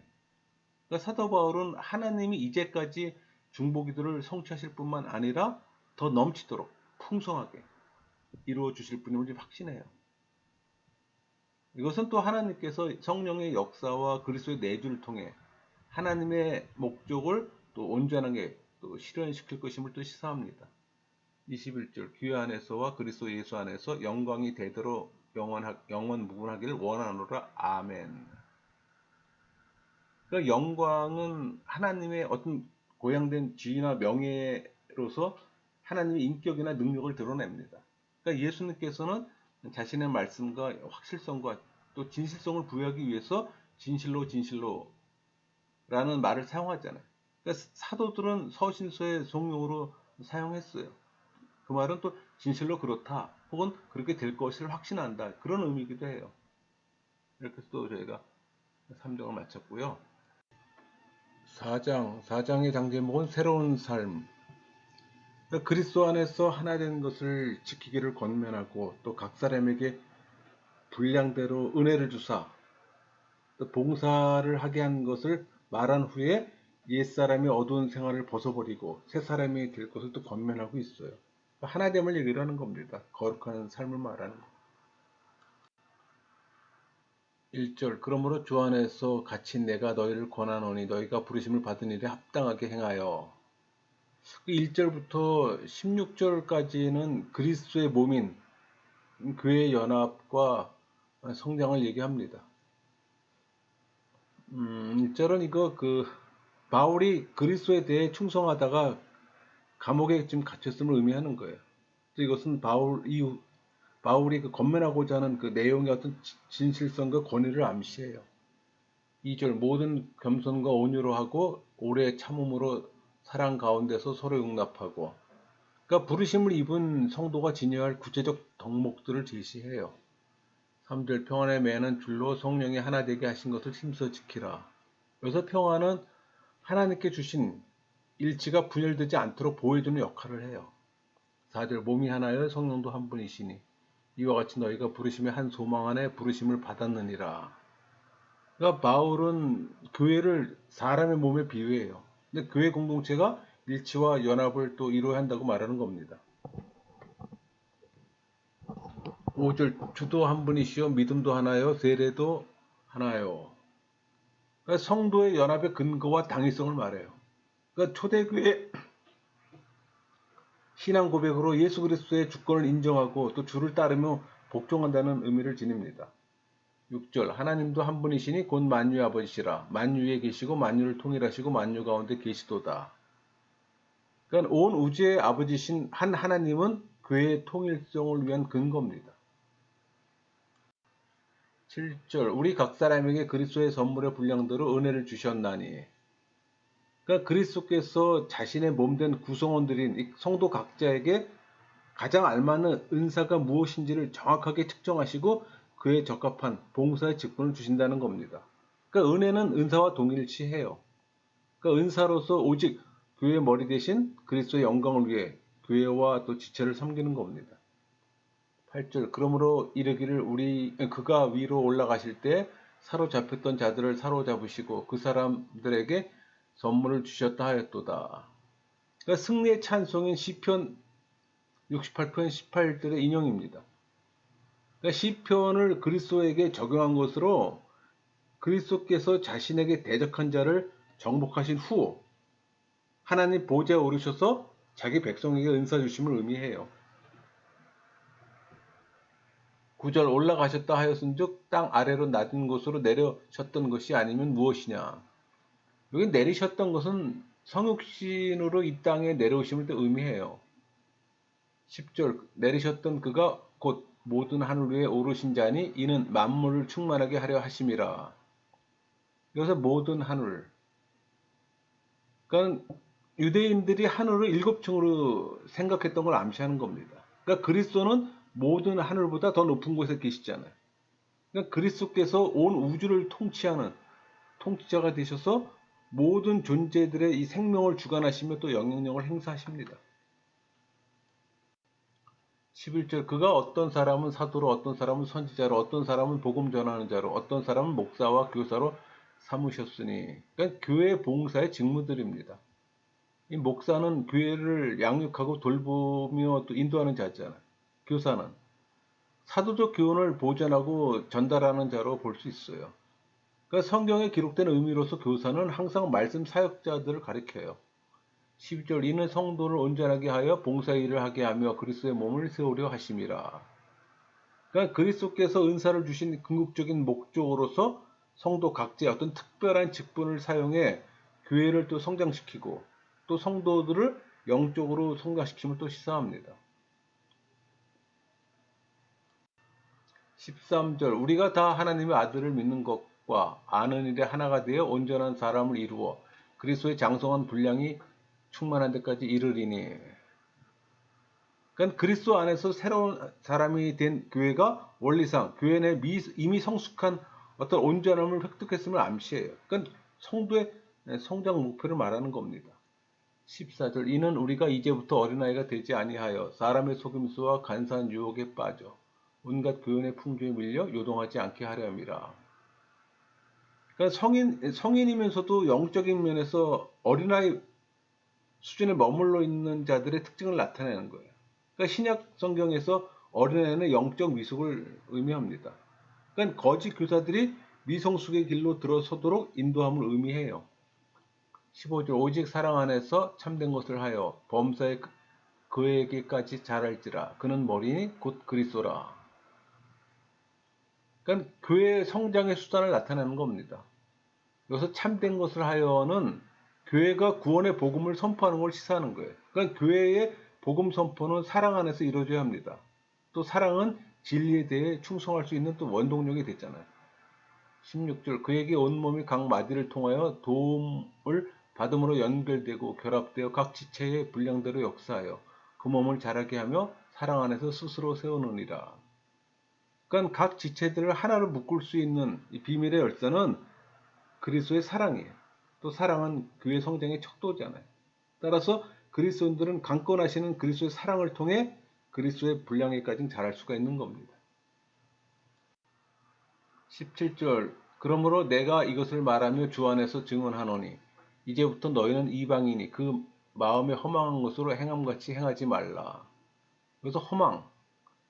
그러니까 사도 바울은 하나님이 이제까지 중보기도를 성취하실 뿐만 아니라 더 넘치도록 풍성하게 이루어 주실 분임을 좀 확신해요. 이것은 또 하나님께서 성령의 역사와 그리스도의 내주를 통해 하나님의 목적을 또 온전하게 또 실현시킬 것임을 또 시사합니다. 21절 귀 안에서와 그리스도 예수 안에서 영광이 대대로 영원 무궁하기를 원하노라. 아멘. 그러니까 영광은 하나님의 어떤 고양된 지위나 명예로서 하나님의 인격이나 능력을 드러냅니다. 그러니까 예수님께서는 자신의 말씀과 확실성과 또 진실성을 부여하기 위해서 진실로 라는 말을 사용하잖아요. 그러니까 사도들은 서신서의 송용으로 사용했어요. 그 말은 또 진실로 그렇다, 혹은 그렇게 될 것을 확신한다, 그런 의미이기도 해요. 이렇게 해서 또 저희가 3장을 마쳤고요. 4장의 장제목은 새로운 삶. 그러니까 그리스도 안에서 하나 된 것을 지키기를 권면하고 또 각 사람에게 분량대로 은혜를 주사 또 봉사를 하게 한 것을 말한 후에 옛사람의 어두운 생활을 벗어버리고 새 사람이 될 것을 또 권면하고 있어요. 하나됨을 얘기를 하는 겁니다. 거룩한 삶을 말하는 거. 1절 그러므로 주 안에서 갇힌 내가 너희를 권하노니 너희가 부르심을 받은 일에 합당하게 행하여. 1절부터 16절까지는 그리스도의 몸인 교회의 연합과 성장을 얘기합니다. 1절은 이거 바울이 그리스도에 대해 충성하다가 감옥에 지금 갇혔음을 의미하는 거예요. 이것은 바울이 권면하고자 하는 그 내용의 어떤 진실성과 권위를 암시해요. 2절 모든 겸손과 온유로 하고 오래 참음으로 사랑 가운데서 서로 용납하고. 그러니까 부르심을 입은 성도가 지녀야 할 구체적 덕목들을 제시해요. 3절 평안의 매는 줄로 성령이 하나 되게 하신 것을 힘써 지키라. 여기서 평안은 하나님께 주신 일치가 분열되지 않도록 보호해주는 역할을 해요. 4절 몸이 하나여 성령도 한 분이시니 이와 같이 너희가 부르심의 한 소망 안에 부르심을 받았느니라. 그러니까 바울은 교회를 사람의 몸에 비유해요. 근데 교회 공동체가 일치와 연합을 또 이루어야 한다고 말하는 겁니다. 5절 주도 한 분이시요 믿음도 하나요 세례도 하나요. 그러니까 성도의 연합의 근거와 당위성을 말해요. 그러니까 초대교회 신앙 고백으로 예수 그리스도의 주권을 인정하고 또 주를 따르며 복종한다는 의미를 지닙니다. 6절 하나님도 한 분이시니 곧 만유의 아버지시라 만유에 계시고 만유를 통일하시고 만유 가운데 계시도다. 그러니까 온 우주의 아버지신 한 하나님은 교회의 통일성을 위한 근거입니다. 7절 우리 각 사람에게 그리스도의 선물의 분량대로 은혜를 주셨나니. 그러니까 그리스도께서 자신의 몸된 구성원들인 성도 각자에게 가장 알맞는 은사가 무엇인지를 정확하게 측정하시고 그에 적합한 봉사의 직분을 주신다는 겁니다. 그러니까 은혜는 은사와 동일치해요. 그러니까 은사로서 오직 교회의 머리 대신 그리스도의 영광을 위해 교회와 또 지체를 섬기는 겁니다. 8절 그러므로 이르기를 그가 위로 올라가실 때 사로잡혔던 자들을 사로잡으시고 그 사람들에게 선물을 주셨다 하였도다. 그러니까 승리의 찬송인 시편 68편 18절의 인용입니다. 그러니까 시편을 그리스도에게 적용한 것으로 그리스도께서 자신에게 대적한 자를 정복하신 후 하나님 보좌에 오르셔서 자기 백성에게 은사 주심을 의미해요. 9절 올라가셨다 하였은즉 땅 아래로 낮은 곳으로 내려셨던 것이 아니면 무엇이냐. 여기 내리셨던 것은 성육신으로 이 땅에 내려오심을 의미해요. 10절 내리셨던 그가 곧 모든 하늘 위에 오르신 자니 이는 만물을 충만하게 하려 하심이라. 여기서 모든 하늘. 그러니까 유대인들이 하늘을 7층으로 생각했던 걸 암시하는 겁니다. 그러니까 그리스도는 모든 하늘보다 더 높은 곳에 계시잖아요. 그러니까 그리스도께서 온 우주를 통치하는 통치자가 되셔서 모든 존재들의 이 생명을 주관하시며 또 영향력을 행사하십니다. 11절 그가 어떤 사람은 사도로 어떤 사람은 선지자로 어떤 사람은 복음 전하는 자로 어떤 사람은 목사와 교사로 삼으셨으니. 그러니까 교회 봉사의 직무들입니다. 이 목사는 교회를 양육하고 돌보며 또 인도하는 자잖아요. 교사는 사도적 교훈을 보존하고 전달하는 자로 볼 수 있어요. 그러니까 성경에 기록된 의미로서 교사는 항상 말씀 사역자들을 가리켜요. 12절 이는 성도를 온전하게 하여 봉사일을 하게 하며 그리스도의 몸을 세우려 하심이라. 그러니까 그리스도께서 은사를 주신 궁극적인 목적으로서 성도 각자의 어떤 특별한 직분을 사용해 교회를 또 성장시키고 또 성도들을 영적으로 성장시킴을 또 시사합니다. 13절 우리가 다 하나님의 아들을 믿는 것과 아는 일에 하나가 되어 온전한 사람을 이루어 그리스도의 장성한 분량이 충만한 데까지 이르리니. 그러니까 그리스도 안에서 새로운 사람이 된 교회가 원리상 교회 내 이미 성숙한 어떤 온전함을 획득했음을 암시해요. 그러니까 성도의 성장 목표를 말하는 겁니다. 14절 이는 우리가 이제부터 어린아이가 되지 아니하여 사람의 속임수와 간사한 유혹에 빠져 온갖 교훈의 풍조에 밀려 요동하지 않게 하려 함이라. 그러니까 성인이면서도 영적인 면에서 어린아이 수준에 머물러 있는 자들의 특징을 나타내는 거예요. 그러니까 신약 성경에서 어린아이는 영적 미숙을 의미합니다. 그러니까 거짓 교사들이 미성숙의 길로 들어서도록 인도함을 의미해요. 15절 오직 사랑 안에서 참된 것을 하여 범사에 그에게까지 자랄지라 그는 머리니 곧 그리스도라. 그러니까 교회의 성장의 수단을 나타내는 겁니다. 여기서 참된 것을 하여는 교회가 구원의 복음을 선포하는 걸 시사하는 거예요. 그러니까 교회의 복음 선포는 사랑 안에서 이루어져야 합니다. 또 사랑은 진리에 대해 충성할 수 있는 또 원동력이 됐잖아요. 16절 그에게 온몸이 각 마디를 통하여 도움을 받음으로 연결되고 결합되어 각 지체의 분량대로 역사하여 그 몸을 자라게 하며 사랑 안에서 스스로 세우느니라. 그러니까 각 지체들을 하나로 묶을 수 있는 이 비밀의 열쇠는 그리스도의 사랑이에요. 또 사랑은 교회 성장의 척도잖아요. 따라서 그리스도인들은 강권하시는 그리스도의 사랑을 통해 그리스도의 분량에까지 자랄 수가 있는 겁니다. 17절 그러므로 내가 이것을 말하며 주 안에서 증언하노니 이제부터 너희는 이방인이 그 마음에 허망한 것으로 행함같이 행하지 말라. 그래서 허망,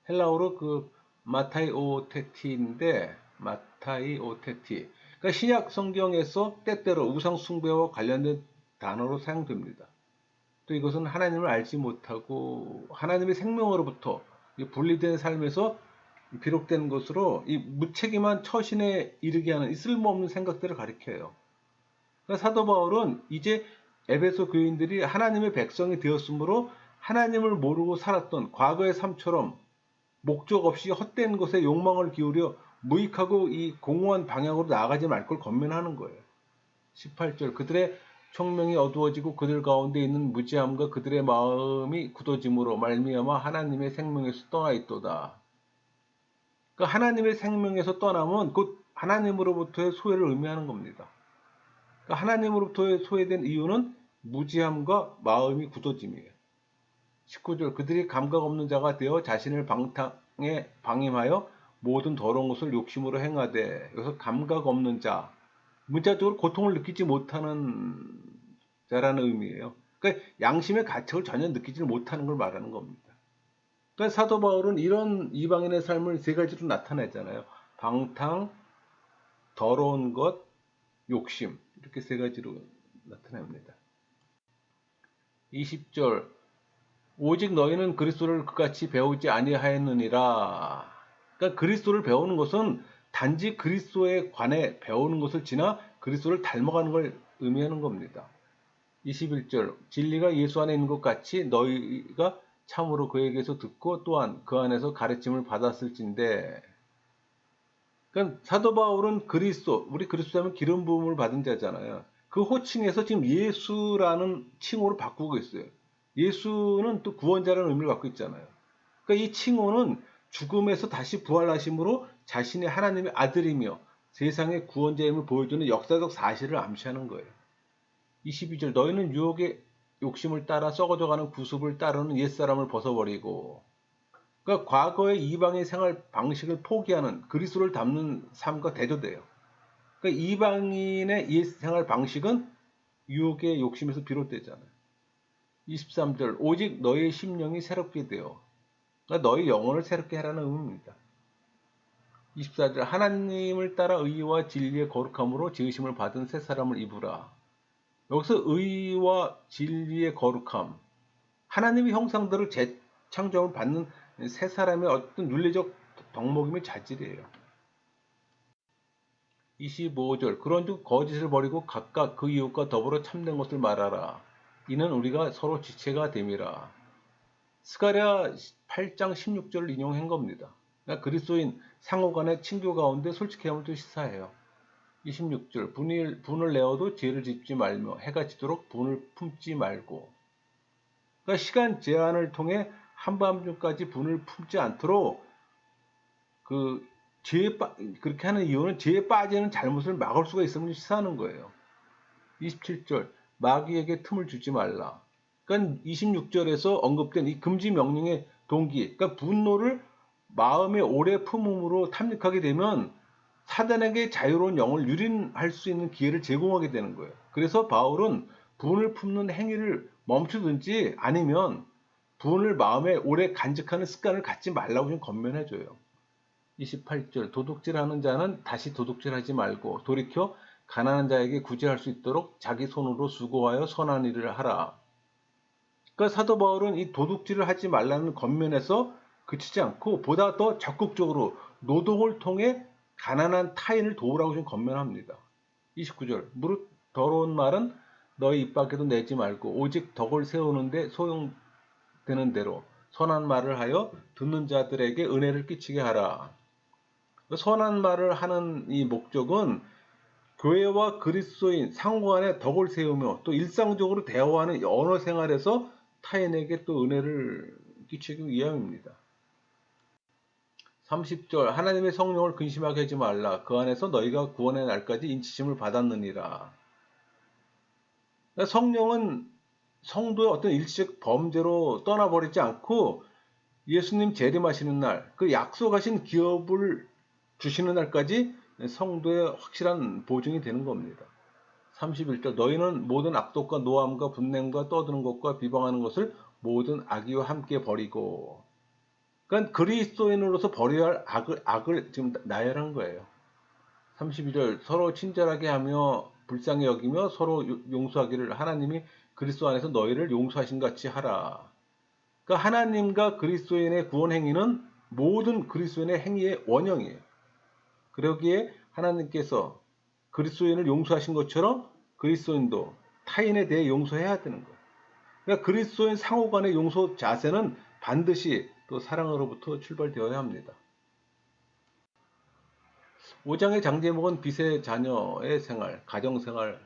헬라어로 그 마타이오테티인데 마타이오테티. 그러니까 신약 성경에서 때때로 우상 숭배와 관련된 단어로 사용됩니다. 또 이것은 하나님을 알지 못하고 하나님의 생명으로부터 분리된 삶에서 비롯된 것으로 이 무책임한 처신에 이르게 하는 이 쓸모없는 생각들을 가리켜요. 그러니까 사도 바울은 이제 에베소 교인들이 하나님의 백성이 되었으므로 하나님을 모르고 살았던 과거의 삶처럼 목적 없이 헛된 것에 욕망을 기울여 무익하고 이 공허한 방향으로 나아가지 말 걸 권면하는 거예요. 18절 그들의 총명이 어두워지고 그들 가운데 있는 무지함과 그들의 마음이 굳어짐으로 말미암아 하나님의 생명에서 떠나 있도다. 그러니까 하나님의 생명에서 떠남은 곧 하나님으로부터의 소외를 의미하는 겁니다. 그러니까 하나님으로부터의 소외된 이유는 무지함과 마음이 굳어짐이에요. 19절 그들이 감각 없는 자가 되어 자신을 방탕에 방임하여 모든 더러운 것을 욕심으로 행하되 여기서 감각 없는 자 문자적으로 고통을 느끼지 못하는 자라는 의미예요. 그러니까 양심의 가책을 전혀 느끼지 못하는 걸 말하는 겁니다. 그러니까 사도 바울은 이런 이방인의 삶을 세 가지로 나타내잖아요. 방탕, 더러운 것, 욕심 이렇게 세 가지로 나타냅니다. 20절 오직 너희는 그리스도를 그같이 배우지 아니하였느니라. 그러니까 그리스도를 배우는 것은 단지 그리스도에 관해 배우는 것을 지나 그리스도를 닮아가는 걸 의미하는 겁니다. 21절 진리가 예수 안에 있는 것 같이 너희가 참으로 그에게서 듣고 또한 그 안에서 가르침을 받았을진데 그러니까 사도 바울은 그리스도, 우리 그리스도 하면 기름 부음을 받은 자잖아요. 그 호칭에서 지금 예수라는 칭호를 바꾸고 있어요. 예수는 또 구원자라는 의미를 갖고 있잖아요. 그러니까 이 칭호는 죽음에서 다시 부활하심으로 자신의 하나님의 아들이며 세상의 구원자임을 보여주는 역사적 사실을 암시하는 거예요. 22절 너희는 유혹의 욕심을 따라 썩어져가는 구습을 따르는 옛사람을 벗어버리고 그러니까 과거의 이방의 생활 방식을 포기하는 그리스도를 닮는 삶과 대조돼요. 그러니까 이방인의 옛 생활 방식은 유혹의 욕심에서 비롯되잖아요. 23절 오직 너희의 심령이 새롭게 되어 그러니까 너희 영혼을 새롭게 하라는 의미입니다. 24절 하나님을 따라 의와 진리의 거룩함으로 지으심을 받은 새 사람을 입으라. 여기서 의와 진리의 거룩함 하나님의 형상들을 재창조함을 받는 새 사람의 어떤 윤리적 덕목임의 자질이에요. 25절 그런즉 거짓을 버리고 각각 그 이웃과 더불어 참된 것을 말하라. 이는 우리가 서로 지체가 됨이라. 스가랴 8장 16절을 인용한 겁니다. 그러니까 그리스도인 상호간의 친교 가운데 솔직함을 또 시사해요. 26절 분을 내어도 죄를 짓지 말며 해가 지도록 분을 품지 말고 그러니까 시간 제한을 통해 한밤중까지 분을 품지 않도록 그렇게 하는 이유는 죄에 빠지는 잘못을 막을 수가 있음을 시사하는 거예요. 27절 마귀에게 틈을 주지 말라. 그러니까 26절에서 언급된 이 금지 명령의 동기, 그러니까 분노를 마음에 오래 품음으로 탐닉하게 되면 사단에게 자유로운 영을 유린할 수 있는 기회를 제공하게 되는 거예요. 그래서 바울은 분을 품는 행위를 멈추든지 아니면 분을 마음에 오래 간직하는 습관을 갖지 말라고 좀 권면해줘요. 28절 도둑질하는 자는 다시 도둑질하지 말고 돌이켜 가난한 자에게 구제할 수 있도록 자기 손으로 수고하여 선한 일을 하라. 그러니까 사도 바울은 이 도둑질을 하지 말라는 권면에서 그치지 않고 보다 더 적극적으로 노동을 통해 가난한 타인을 도우라고 좀 권면합니다. 29절 무릇 더러운 말은 너희 입 밖에도 내지 말고 오직 덕을 세우는데 소용되는 대로 선한 말을 하여 듣는 자들에게 은혜를 끼치게 하라. 선한 말을 하는 이 목적은 교회와 그리스도인 상호 간에 덕을 세우며 또 일상적으로 대화하는 언어 생활에서 타인에게 또 은혜를 끼치기 위함입니다. 30절 하나님의 성령을 근심하게 하지 말라. 그 안에서 너희가 구원의 날까지 인치심을 받았느니라. 성령은 성도의 어떤 일시적 범죄로 떠나버리지 않고 예수님 재림하시는 날, 그 약속하신 기업을 주시는 날까지 성도의 확실한 보증이 되는 겁니다. 31절 너희는 모든 악독과 노함과 분냄과 떠드는 것과 비방하는 것을 모든 악의와 함께 버리고. 그러니까 그리스도인으로서 버려야 할 악을 지금 나열한 거예요. 32절 서로 친절하게 하며 불쌍히 여기며 서로 용서하기를 하나님이 그리스도 안에서 너희를 용서하신 같이 하라. 그러니까 하나님과 그리스도인의 구원 행위는 모든 그리스도인의 행위의 원형이에요. 그러기에 하나님께서 그리스도인을 용서하신 것처럼 그리스도인도 타인에 대해 용서해야 되는 거예요. 그러니까 그리스도인 상호 간의 용서 자세는 반드시 또 사랑으로부터 출발되어야 합니다. 5장의 장제목은 빛의 자녀의 생활, 가정생활인데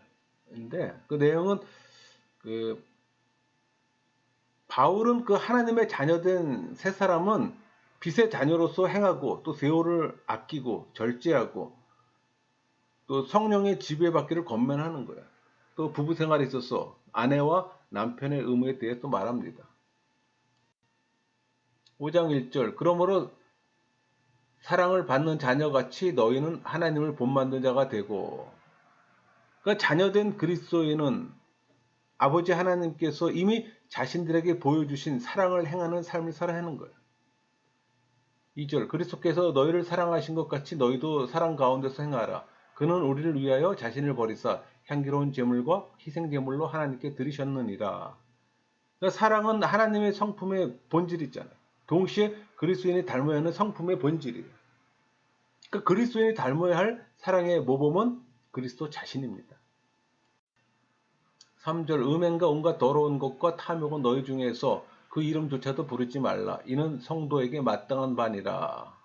그 내용은 바울은 그 하나님의 자녀된 세 사람은 빛의 자녀로서 행하고 또 세월을 아끼고 절제하고 또 성령의 지배받기를 권면하는 거야. 또 부부 생활에 있어서 아내와 남편의 의무에 대해 또 말합니다. 5장 1절 그러므로 사랑을 받는 자녀같이 너희는 하나님을 본받는 자가 되고. 그러니까 자녀된 그리스도인은 아버지 하나님께서 이미 자신들에게 보여주신 사랑을 행하는 삶을 살아야 하는 거예요. 2절 그리스도께서 너희를 사랑하신 것 같이 너희도 사랑 가운데서 행하라. 그는 우리를 위하여 자신을 버리사 향기로운 제물과 희생 제물로 하나님께 드리셨느니라. 그러니까 사랑은 하나님의 성품의 본질이 있잖아요. 동시에 그리스도인이 닮아야 하는 성품의 본질이에요. 그러니까 그리스도인이 닮아야 할 사랑의 모범은 그리스도 자신입니다. 3절 음행과 온갖 더러운 것과 탐욕은 너희 중에서 그 이름조차도 부르지 말라. 이는 성도에게 마땅한 바니라.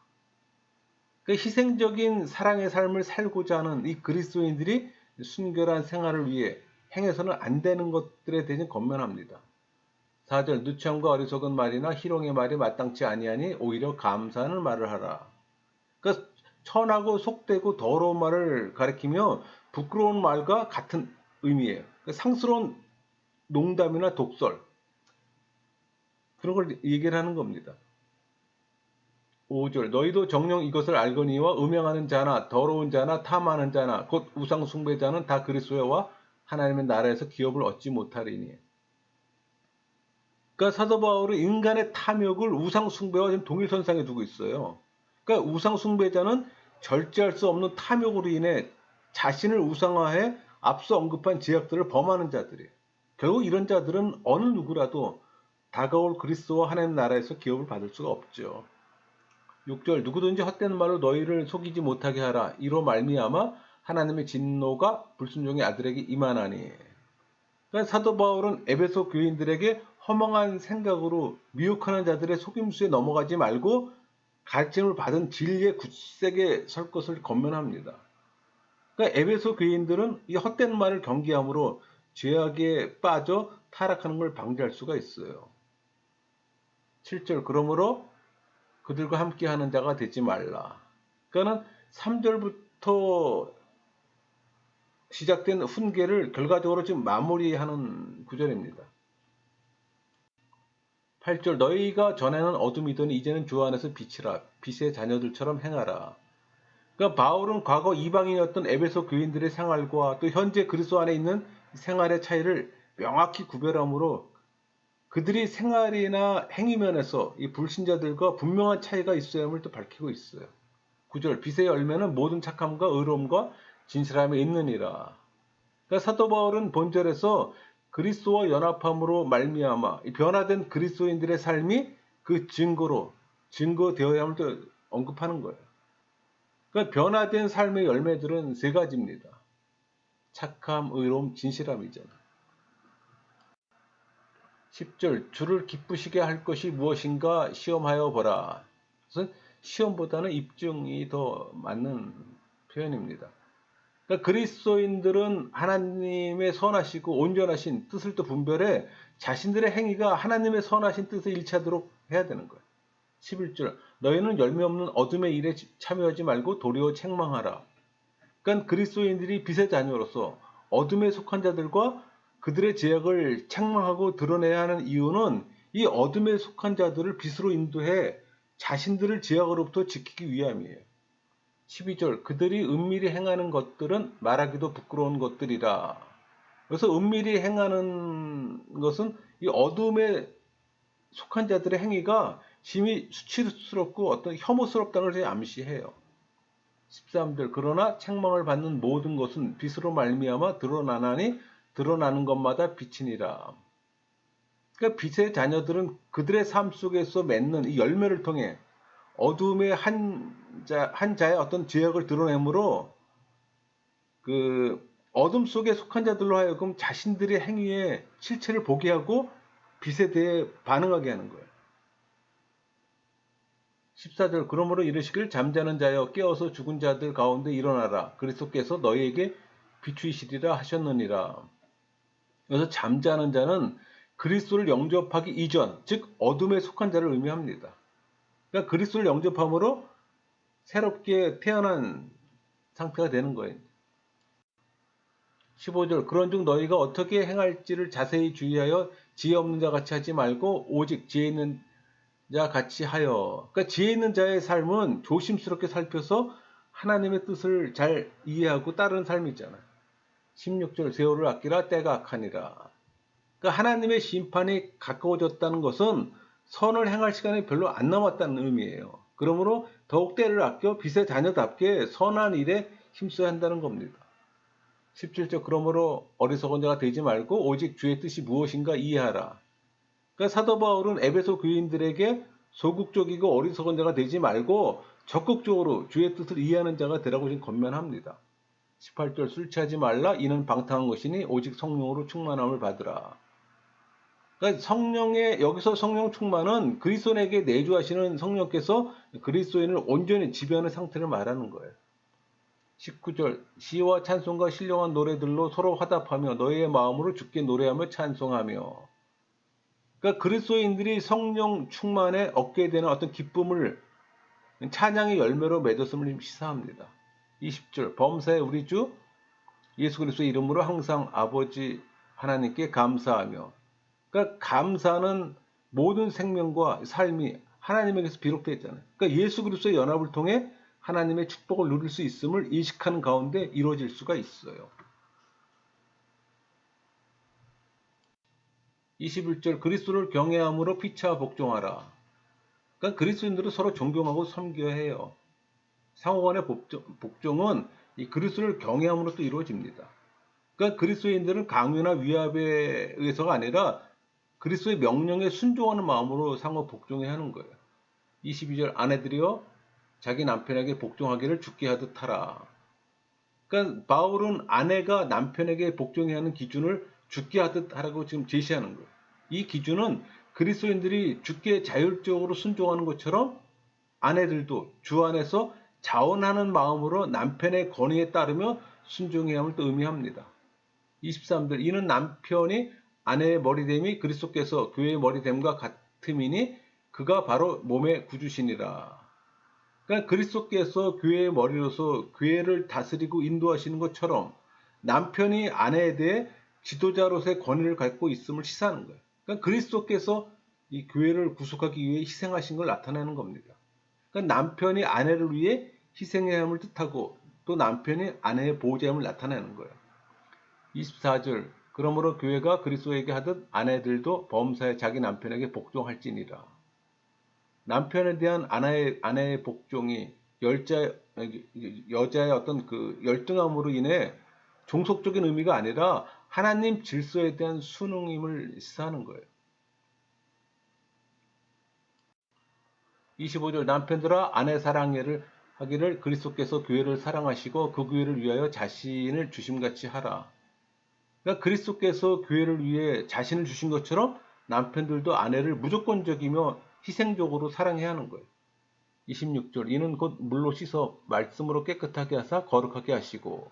그러니까 희생적인 사랑의 삶을 살고자 하는 이 그리스도인들이 순결한 생활을 위해 행해서는 안 되는 것들에 대해 권면합니다. 4절 누추함과 어리석은 말이나 희롱의 말이 마땅치 아니하니 오히려 감사하는 말을 하라. 그러니까 천하고 속되고 더러운 말을 가리키며 부끄러운 말과 같은 의미예요. 그러니까 상스러운 농담이나 독설 그런 걸 얘기를 하는 겁니다. 5절 너희도 정녕 이것을 알거니와 음행하는 자나 더러운 자나 탐하는 자나 곧 우상 숭배자는 다 그리스도와 하나님의 나라에서 기업을 얻지 못하리니. 그러니까 사도 바울은 인간의 탐욕을 우상 숭배와 지금 동일선상에 두고 있어요. 그러니까 우상 숭배자는 절제할 수 없는 탐욕으로 인해 자신을 우상화해 앞서 언급한 죄악들을 범하는 자들이에요. 결국 이런 자들은 어느 누구라도 다가올 그리스도와 하나님 나라에서 기업을 받을 수가 없죠. 6절 누구든지 헛된 말로 너희를 속이지 못하게 하라. 이로 말미암아 하나님의 진노가 불순종의 아들에게 임하나니. 그러니까 사도 바울은 에베소 교인들에게 허망한 생각으로 미혹하는 자들의 속임수에 넘어가지 말고 가르침을 받은 진리에 굳세게 설 것을 권면합니다. 그러니까 에베소 교인들은 이 헛된 말을 경계함으로 죄악에 빠져 타락하는 걸 방지할 수가 있어요. 7절 그러므로 그들과 함께하는 자가 되지 말라. 그러니까 3절부터 시작된 훈계를 결과적으로 지금 마무리하는 구절입니다. 8절 너희가 전에는 어둠이더니 이제는 주 안에서 빛이라. 빛의 자녀들처럼 행하라. 그러니까 바울은 과거 이방인이었던 에베소 교인들의 생활과 또 현재 그리스도 안에 있는 생활의 차이를 명확히 구별함으로 그들이 생활이나 행위면에서 이 불신자들과 분명한 차이가 있어야 함을 또 밝히고 있어요. 9절 빛의 열매는 모든 착함과 의로움과 진실함에 있느니라. 그러니까 사도 바울은 본절에서 그리스도와 연합함으로 말미암아 변화된 그리스도인들의 삶이 그 증거되어야 함을 또 언급하는 거예요. 그러니까 변화된 삶의 열매들은 세 가지입니다. 착함, 의로움, 진실함이잖아요. 10절 주를 기쁘시게 할 것이 무엇인가 시험하여 보라. 그것은 시험보다는 입증이 더 맞는 표현입니다. 그러니까 그리스도인들은 하나님의 선하시고 온전하신 뜻을 또 분별해 자신들의 행위가 하나님의 선하신 뜻에 일치하도록 해야 되는 거예요. 11절 너희는 열매 없는 어둠의 일에 참여하지 말고 도리어 책망하라. 그러니까 그리스도인들이 빛의 자녀로서 어둠에 속한 자들과 그들의 죄악을 책망하고 드러내야 하는 이유는 이 어둠에 속한 자들을 빛으로 인도해 자신들을 죄악으로부터 지키기 위함이에요. 12절 그들이 은밀히 행하는 것들은 말하기도 부끄러운 것들이라. 그래서 은밀히 행하는 것은 이 어둠에 속한 자들의 행위가 심히 수치스럽고 어떤 혐오스럽다는 것을 암시해요. 13절 그러나 책망을 받는 모든 것은 빛으로 말미암아 드러나나니 드러나는 것마다 빛이니라. 그러니까 빛의 자녀들은 그들의 삶 속에서 맺는 이 열매를 통해 어둠의 한 자의 어떤 죄악을 드러내므로 그 어둠 속에 속한 자들로 하여금 자신들의 행위의 실체를 보게 하고 빛에 대해 반응하게 하는 거예요. 14절 그러므로 이르시길 잠자는 자여 깨어서 죽은 자들 가운데 일어나라. 그리스도께서 너희에게 비추이시리라 하셨느니라. 그래서 잠자는 자는 그리스도를 영접하기 이전, 즉 어둠에 속한 자를 의미합니다. 그러니까 그리스도를 영접함으로 새롭게 태어난 상태가 되는 거예요. 15절 그런즉 너희가 어떻게 행할지를 자세히 주의하여 지혜 없는 자 같이 하지 말고 오직 지혜 있는 자 같이 하여. 그러니까 지혜 있는 자의 삶은 조심스럽게 살펴서 하나님의 뜻을 잘 이해하고 따르는 삶이잖아요. 16절 세월을 아끼라 때가 악하니라. 그러니까 하나님의 심판이 가까워졌다는 것은 선을 행할 시간이 별로 안 남았다는 의미예요. 그러므로 더욱 때를 아껴 빛의 자녀답게 선한 일에 힘써야 한다는 겁니다. 17절 그러므로 어리석은 자가 되지 말고 오직 주의 뜻이 무엇인가 이해하라. 그러니까 사도 바울은 에베소 교인들에게 소극적이고 어리석은 자가 되지 말고 적극적으로 주의 뜻을 이해하는 자가 되라고 지금 권면합니다. 18절 술 취하지 말라 이는 방탕한 것이니 오직 성령으로 충만함을 받으라. 그러니까 여기서 성령 충만은 그리스도인에게 내주하시는 성령께서 그리스도인을 온전히 지배하는 상태를 말하는 거예요. 19절 시와 찬송과 신령한 노래들로 서로 화답하며 너희의 마음으로 주께 노래하며 찬송하며. 그러니까 그리스도인들이 성령 충만에 얻게 되는 어떤 기쁨을 찬양의 열매로 맺었음을 시사합니다. 20절 범사에 우리 주 예수 그리스도의 이름으로 항상 아버지 하나님께 감사하며. 그러니까 감사는 모든 생명과 삶이 하나님에게서 비롯되어 있잖아요. 그러니까 예수 그리스도의 연합을 통해 하나님의 축복을 누릴 수 있음을 인식하는 가운데 이루어질 수가 있어요. 21절 그리스도를 경외함으로 피차 복종하라. 그러니까 그리스도인들은 서로 존경하고 섬겨야 해요. 상호간의 복종은 이 그리스도를 경외함으로 또 이루어집니다. 그러니까 그리스도인들은 강요나 위압에 의해서가 아니라 그리스도의 명령에 순종하는 마음으로 상호 복종해야 하는 거예요. 22절 아내들이여 자기 남편에게 복종하기를 주께 하듯 하라. 그러니까 바울은 아내가 남편에게 복종해야 하는 기준을 주께 하듯 하라고 지금 제시하는 거예요. 이 기준은 그리스도인들이 주께 자율적으로 순종하는 것처럼 아내들도 주 안에서 자원하는 마음으로 남편의 권위에 따르며 순종해야 함을 또 의미합니다. 23절 이는 남편이 아내의 머리됨이 그리스도께서 교회의 머리됨과 같음이니 그가 바로 몸의 구주시니라. 그러니까 그리스도께서 교회의 머리로서 교회를 다스리고 인도하시는 것처럼 남편이 아내에 대해 지도자로서의 권위를 갖고 있음을 시사하는 거예요. 그러니까 그리스도께서 이 교회를 구속하기 위해 희생하신 걸 나타내는 겁니다. 그러니까 남편이 아내를 위해 희생해야 함을 뜻하고 또 남편이 아내의 보호자임을 나타내는 거예요. 24절 그러므로 교회가 그리스도에게 하듯 아내들도 범사에 자기 남편에게 복종할지니라. 남편에 대한 아내의 복종이 여자의 어떤 그 열등함으로 인해 종속적인 의미가 아니라 하나님 질서에 대한 순응임을 시사하는 거예요. 25절 남편들아 아내 사랑해를 하기를 그리스도께서 교회를 사랑하시고 그 교회를 위하여 자신을 주심같이 하라. 그러니까 그리스도께서 교회를 위해 자신을 주신 것처럼 남편들도 아내를 무조건적이며 희생적으로 사랑해야 하는 거예요. 26절 이는 곧 물로 씻어 말씀으로 깨끗하게 하사 거룩하게 하시고.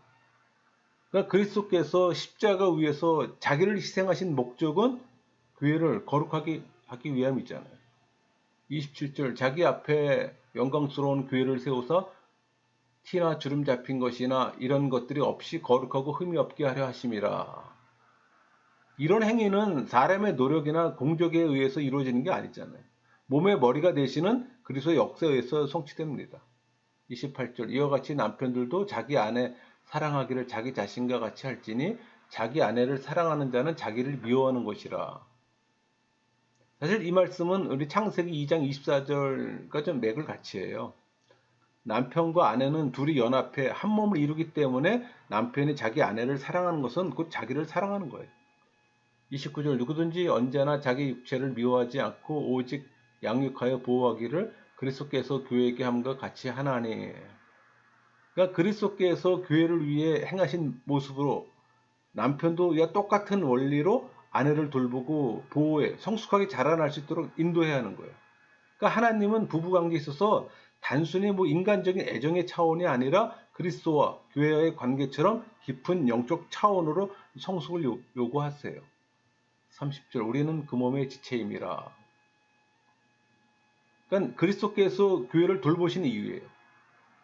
그러니까 그리스도께서 십자가 위에서 자기를 희생하신 목적은 교회를 거룩하게 하기 위함이잖아요. 27절 자기 앞에 영광스러운 교회를 세우사 티나 주름 잡힌 것이나 이런 것들이 없이 거룩하고 흠이 없게 하려 하심이라. 이런 행위는 사람의 노력이나 공적에 의해서 이루어지는 게 아니잖아요. 몸의 머리가 되시는 그리스도의 역사에 의해서 성취됩니다. 28절 이와 같이 남편들도 자기 아내 사랑하기를 자기 자신과 같이 할지니 자기 아내를 사랑하는 자는 자기를 미워하는 것이라. 사실 이 말씀은 우리 창세기 2장 24절과 좀 맥을 같이 해요. 남편과 아내는 둘이 연합해 한 몸을 이루기 때문에 남편이 자기 아내를 사랑하는 것은 곧 자기를 사랑하는 거예요. 29절 누구든지 언제나 자기 육체를 미워하지 않고 오직 양육하여 보호하기를 그리스도께서 교회에게 함과 같이 하나니. 그러니까 그리스도께서 교회를 위해 행하신 모습으로 남편도 이와 똑같은 원리로 아내를 돌보고 보호해 성숙하게 자라날 수 있도록 인도해야 하는 거예요. 그러니까 하나님은 부부관계에 있어서 단순히 뭐 인간적인 애정의 차원이 아니라 그리스도와 교회와의 관계처럼 깊은 영적 차원으로 성숙을 요구하세요. 30절 우리는 그 몸의 지체임이라. 그러니까 그리스도께서 교회를 돌보시는 이유예요.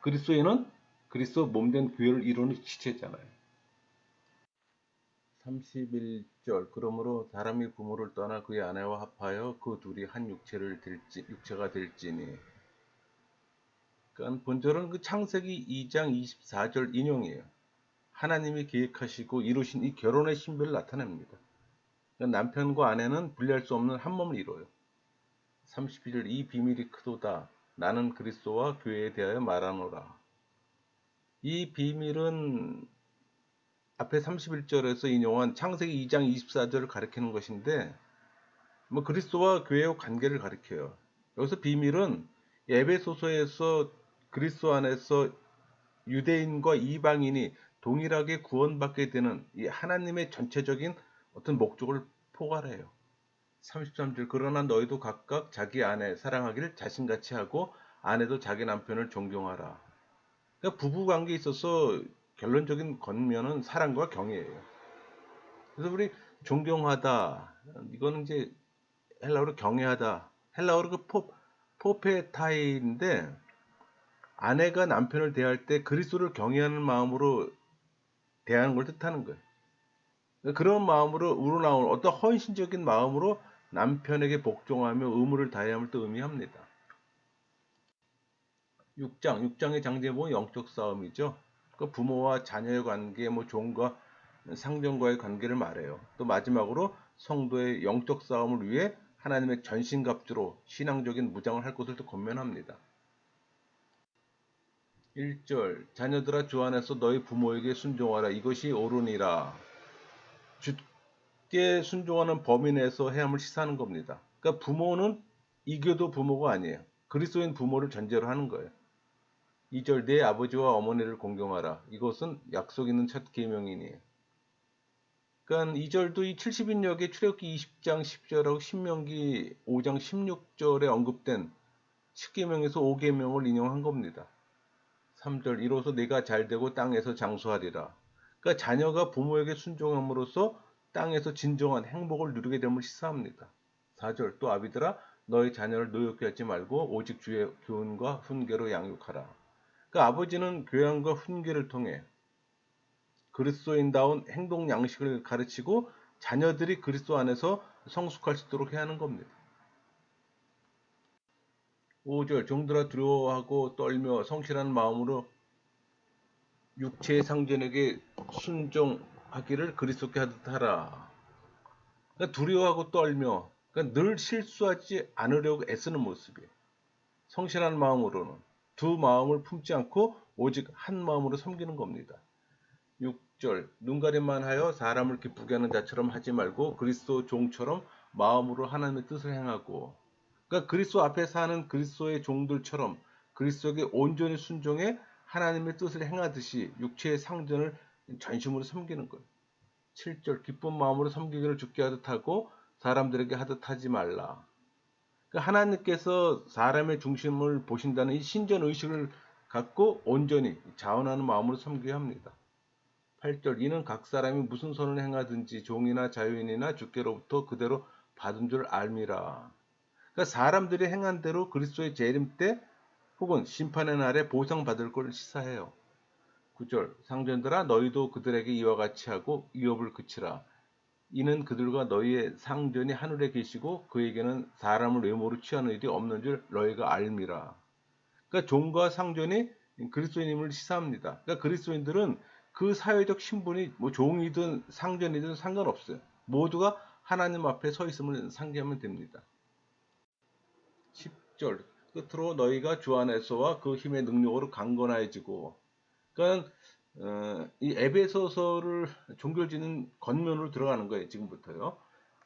그리스도에는 그리스도 몸된 교회를 이루는 지체잖아요. 31절 그러므로 사람이 부모를 떠나 그의 아내와 합하여 그 둘이 한 육체가 될지니. 그러니까 본절은 그 창세기 2장 24절 인용이에요. 하나님이 계획하시고 이루신 이 결혼의 신비를 나타냅니다. 그러니까 남편과 아내는 분리할 수 없는 한 몸을 이뤄요. 32절 이 비밀이 크도다. 나는 그리스도와 교회에 대하여 말하노라. 이 비밀은 앞에 31절에서 인용한 창세기 2장 24절을 가리키는 것인데 뭐 그리스도와 교회의 관계를 가리켜요. 여기서 비밀은 에베소서에서 그리스도 안에서 유대인과 이방인이 동일하게 구원받게 되는 이 하나님의 전체적인 어떤 목적을 포괄해요. 33절 그러나 너희도 각각 자기 아내 사랑하기를 자신같이 하고 아내도 자기 남편을 존경하라. 그러니까 부부관계에 있어서 결론적인 권면은 사랑과 경외예요. 그래서 우리 존경하다 이거는 이제 헬라어로 경외하다 헬라어로 그 포페타이인데 아내가 남편을 대할 때 그리스도를 경외하는 마음으로 대하는 걸 뜻하는 거예요. 그런 마음으로 우러나오는 어떤 헌신적인 마음으로 남편에게 복종하며 의무를 다해야 함을 또 의미합니다. 6장의 장제목은 영적 싸움이죠. 그 부모와 자녀의 관계, 종과 상전과의 관계를 말해요. 또 마지막으로 성도의 영적 싸움을 위해 하나님의 전신갑주로 신앙적인 무장을 할 것을 또 권면합니다. 1절 자녀들아 주 안에서 너희 부모에게 순종하라 이것이 옳으니라. 주께 순종하는 범위 내에서 해야 함을 시사하는 겁니다. 그러니까 부모는 이교도 부모가 아니에요. 그리스도인 부모를 전제로 하는 거예요. 2절 내 아버지와 어머니를 공경하라. 이것은 약속 있는 첫 계명이니. 그러니까 2절도 이 70인역의 출애굽기 20장 10절하고 신명기 5장 16절에 언급된 10계명에서 5계명을 인용한 겁니다. 3절 이로써 내가 잘되고 땅에서 장수하리라. 그러니까 자녀가 부모에게 순종함으로써 땅에서 진정한 행복을 누리게 됨을 시사합니다. 4절 또 아비들아 너희 자녀를 노엽게 하지 말고 오직 주의 교훈과 훈계로 양육하라. 그러니까 아버지는 교양과 훈계를 통해 그리스도인다운 행동 양식을 가르치고 자녀들이 그리스도 안에서 성숙할 수 있도록 해야 하는 겁니다. 5절 종들아 두려워하고 떨며 성실한 마음으로 육체의 상전에게 순종하기를 그리스도께 하듯 하라. 그러니까 두려워하고 떨며 그러니까 늘 실수하지 않으려고 애쓰는 모습이에요. 성실한 마음으로는 두 마음을 품지 않고 오직 한 마음으로 섬기는 겁니다. 6절 눈가림만 하여 사람을 기쁘게 하는 자처럼 하지 말고 그리스도 종처럼 마음으로 하나님의 뜻을 행하고 그러니까 그리스도 앞에 사는 그리스도의 종들처럼 그리스도에게 온전히 순종해 하나님의 뜻을 행하듯이 육체의 상전을 전심으로 섬기는 거예요. 7절 기쁜 마음으로 섬기기를 주께 하듯 하고 사람들에게 하듯 하지 말라. 그러니까 하나님께서 사람의 중심을 보신다는 이 신전 의식을 갖고 온전히 자원하는 마음으로 섬겨야 합니다. 8절 이는 각 사람이 무슨 선을 행하든지 종이나 자유인이나 주께로부터 그대로 받은 줄 알미라. 그러니까 사람들이 행한 대로 그리스도의 재림 때 혹은 심판의 날에 보상받을 걸 시사해요. 9절 상전들아 너희도 그들에게 이와 같이 하고 위협을 그치라. 이는 그들과 너희의 상전이 하늘에 계시고 그에게는 사람을 외모로 취하는 일이 없는 줄 너희가 알미라. 그러니까 종과 상전이 그리스도인임을 시사합니다. 그러니까 그리스도인들은 그 사회적 신분이 뭐 종이든 상전이든 상관없어요. 모두가 하나님 앞에 서 있음을 상기하면 됩니다. 10절 끝으로 너희가 주 안에서와 그 힘의 능력으로 강건해지고, 그러니까 이 에베소서를 종결지는 겉면으로 들어가는 거예요. 지금부터요.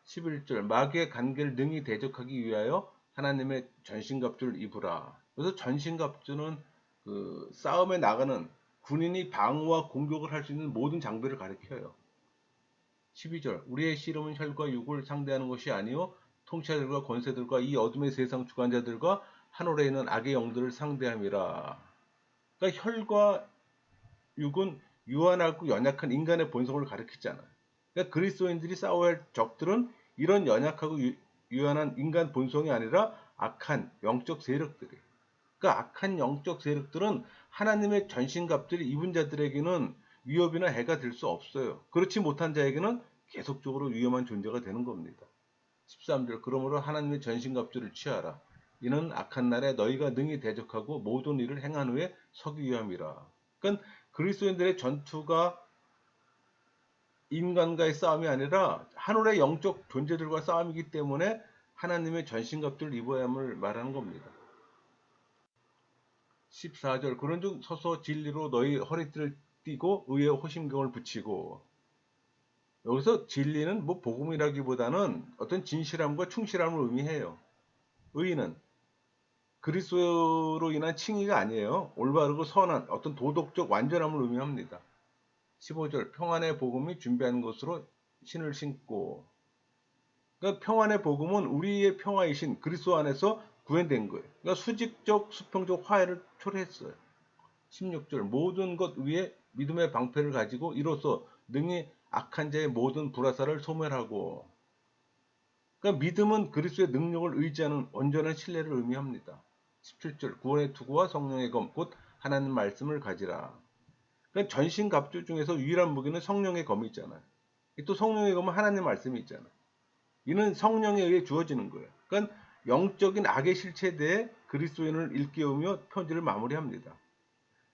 11절 마귀의 관계를 능히 대적하기 위하여 하나님의 전신갑주를 입으라. 그래서 전신갑주는 그 싸움에 나가는 군인이 방어와 공격을 할 수 있는 모든 장비를 가리켜요. 12절 우리의 씨름은 혈과 육을 상대하는 것이 아니요 통치자들과 권세들과 이 어둠의 세상 주관자들과 하늘에 있는 악의 영들을 상대함이라. 그러니까 혈과 육은 유한하고 연약한 인간의 본성을 가리키잖아요. 그러니까 그리스도인들이 싸워야 할 적들은 이런 연약하고 유한한 인간 본성이 아니라 악한 영적 세력들이에요. 그러니까 악한 영적 세력들은 하나님의 전신갑주를 입은 자들에게는 위협이나 해가 될 수 없어요. 그렇지 못한 자에게는 계속적으로 위험한 존재가 되는 겁니다. 13절 그러므로 하나님의 전신갑주를 취하라. 이는 악한 날에 너희가 능히 대적하고 모든 일을 행한 후에 서기 위함이라. 그러니까 그리스도인들의 전투가 인간과의 싸움이 아니라 하늘의 영적 존재들과 싸움이기 때문에 하나님의 전신갑주를 입어야 함을 말하는 겁니다. 14절 그런즉 서서 진리로 너희 허리띠를 띠고 의의 호심경을 붙이고, 여기서 진리는 뭐 복음이라기보다는 어떤 진실함과 충실함을 의미해요. 의는 그리스도로 인한 칭의가 아니에요. 올바르고 선한 어떤 도덕적 완전함을 의미합니다. 15절 평안의 복음이 준비한 것으로 신을 신고, 그러니까 평안의 복음은 우리의 평화이신 그리스도 안에서 구현된 거예요. 그러니까 수직적 수평적 화해를 초래했어요. 16절 모든 것 위에 믿음의 방패를 가지고 이로써 능히 악한 자의 모든 불화살을 소멸하고, 그러니까 믿음은 그리스도의 능력을 의지하는 온전한 신뢰를 의미합니다. 17절 구원의 투구와 성령의 검 곧 하나님 말씀을 가지라. 그러니까 전신갑주 중에서 유일한 무기는 성령의 검이 있잖아요. 또 성령의 검은 하나님 말씀이 있잖아요. 이는 성령에 의해 주어지는 거예요. 그러니까 영적인 악의 실체에 대해 그리스도인을 일깨우며 편지를 마무리합니다.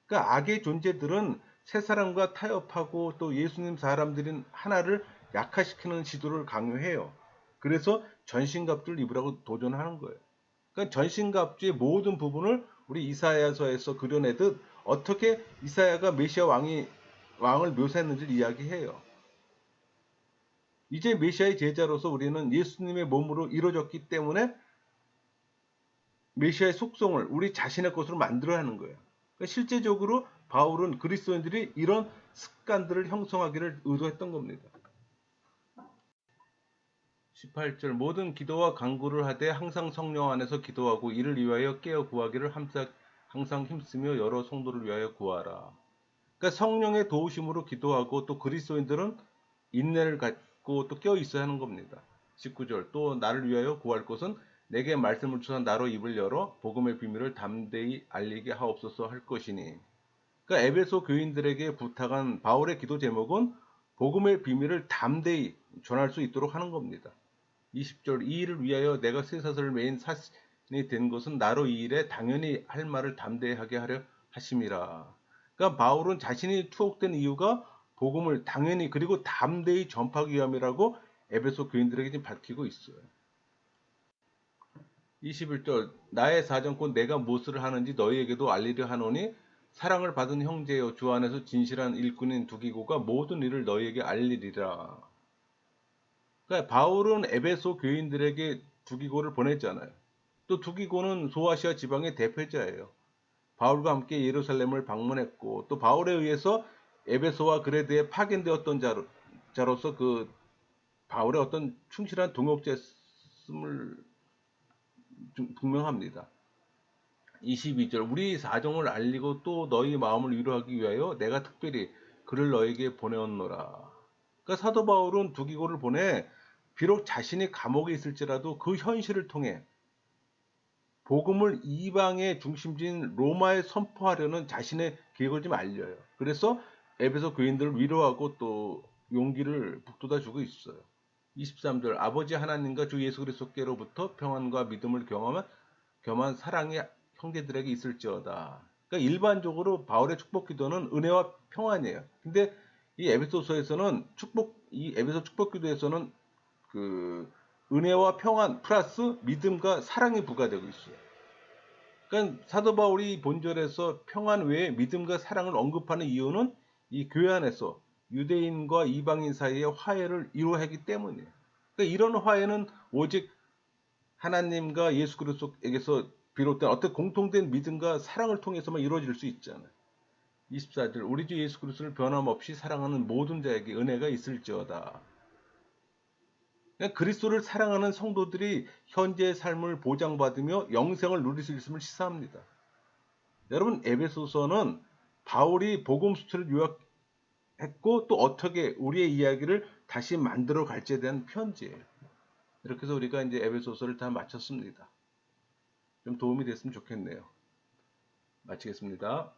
그러니까 악의 존재들은 새 사람과 타협하고 또 예수님 사람들인 하나를 약화시키는 시도를 강요해요. 그래서 전신갑주를 입으라고 도전하는 거예요. 그러니까 전신갑주의 모든 부분을 우리 이사야서에서 그려내듯 어떻게 이사야가 메시아 왕을 묘사했는지를 이야기해요. 이제 메시아의 제자로서 우리는 예수님의 몸으로 이루어졌기 때문에 메시아의 속성을 우리 자신의 것으로 만들어야 하는 거예요. 그러니까 실제적으로 바울은 그리스도인들이 이런 습관들을 형성하기를 의도했던 겁니다. 18절 모든 기도와 간구를 하되 항상 성령 안에서 기도하고 이를 위하여 깨어 구하기를 항상 힘쓰며 여러 성도를 위하여 구하라. 그러니까 성령의 도우심으로 기도하고 또 그리스도인들은 인내를 갖고 또 깨어 있어야 하는 겁니다. 19절 또 나를 위하여 구할 것은 내게 말씀을 주사 나로 입을 열어 복음의 비밀을 담대히 알리게 하옵소서 할 것이니. 그러니까 에베소 교인들에게 부탁한 바울의 기도 제목은 복음의 비밀을 담대히 전할 수 있도록 하는 겁니다. 20절 이 일을 위하여 내가 쇠사슬을 매인 사신이 된 것은 나로 이 일에 당연히 할 말을 담대히 하게 하려 하심이라. 그러니까 바울은 자신이 투옥된 이유가 복음을 당연히 그리고 담대히 전파하기 위함이라고 에베소 교인들에게 지금 밝히고 있어요. 21절 나의 사정곧 내가 무엇을 하는지 너희에게도 알리려 하노니 사랑을 받은 형제여 주 안에서 진실한 일꾼인 두기고가 모든 일을 너희에게 알리리라. 그러니까 바울은 에베소 교인들에게 두기고를 보냈잖아요. 또 두기고는 소아시아 지방의 대표자예요. 바울과 함께 예루살렘을 방문했고 또 바울에 의해서 에베소와 그레드에 파견되었던 자로서 그 바울의 어떤 충실한 동역자였음을 분명합니다. 22절 우리 사정을 알리고 또 너희 마음을 위로하기 위하여 내가 특별히 그를 너에게 보내었노라. 그러니까 사도 바울은 두기고를 보내 비록 자신이 감옥에 있을지라도 그 현실을 통해 복음을 이방의 중심지인 로마에 선포하려는 자신의 계획을 좀 알려요. 그래서 에베소 교인들을 위로하고 또 용기를 북돋아 주고 있어요. 23절 아버지 하나님과 주 예수 그리스도께로부터 평안과 믿음을 경험한 겸한 사랑이 형제들에게 있을지어다. 그러니까 일반적으로 바울의 축복 기도는 은혜와 평안이에요. 근데 이 에베소서에서는 이 에베소 축복 기도에서는 그 은혜와 평안 플러스 믿음과 사랑이 부과되고 있어요. 그러니까 사도 바울이 본절에서 평안 외에 믿음과 사랑을 언급하는 이유는 이 교회 안에서 유대인과 이방인 사이의 화해를 이루어야 하기 때문이에요. 그러니까 이런 화해는 오직 하나님과 예수 그리스도에게서 비롯된 어떤 공통된 믿음과 사랑을 통해서만 이루어질 수 있잖아요. 24절 우리 주 예수 그리스도를 변함없이 사랑하는 모든 자에게 은혜가 있을지어다. 그냥 그리스도를 사랑하는 성도들이 현재의 삶을 보장받으며 영생을 누릴 수 있음을 시사합니다. 여러분 에베소서는 바울이 복음 수트를 요약했고 또 어떻게 우리의 이야기를 다시 만들어 갈지에 대한 편지예요. 이렇게 해서 우리가 이제 에베소서를 다 마쳤습니다. 좀 도움이 됐으면 좋겠네요. 마치겠습니다.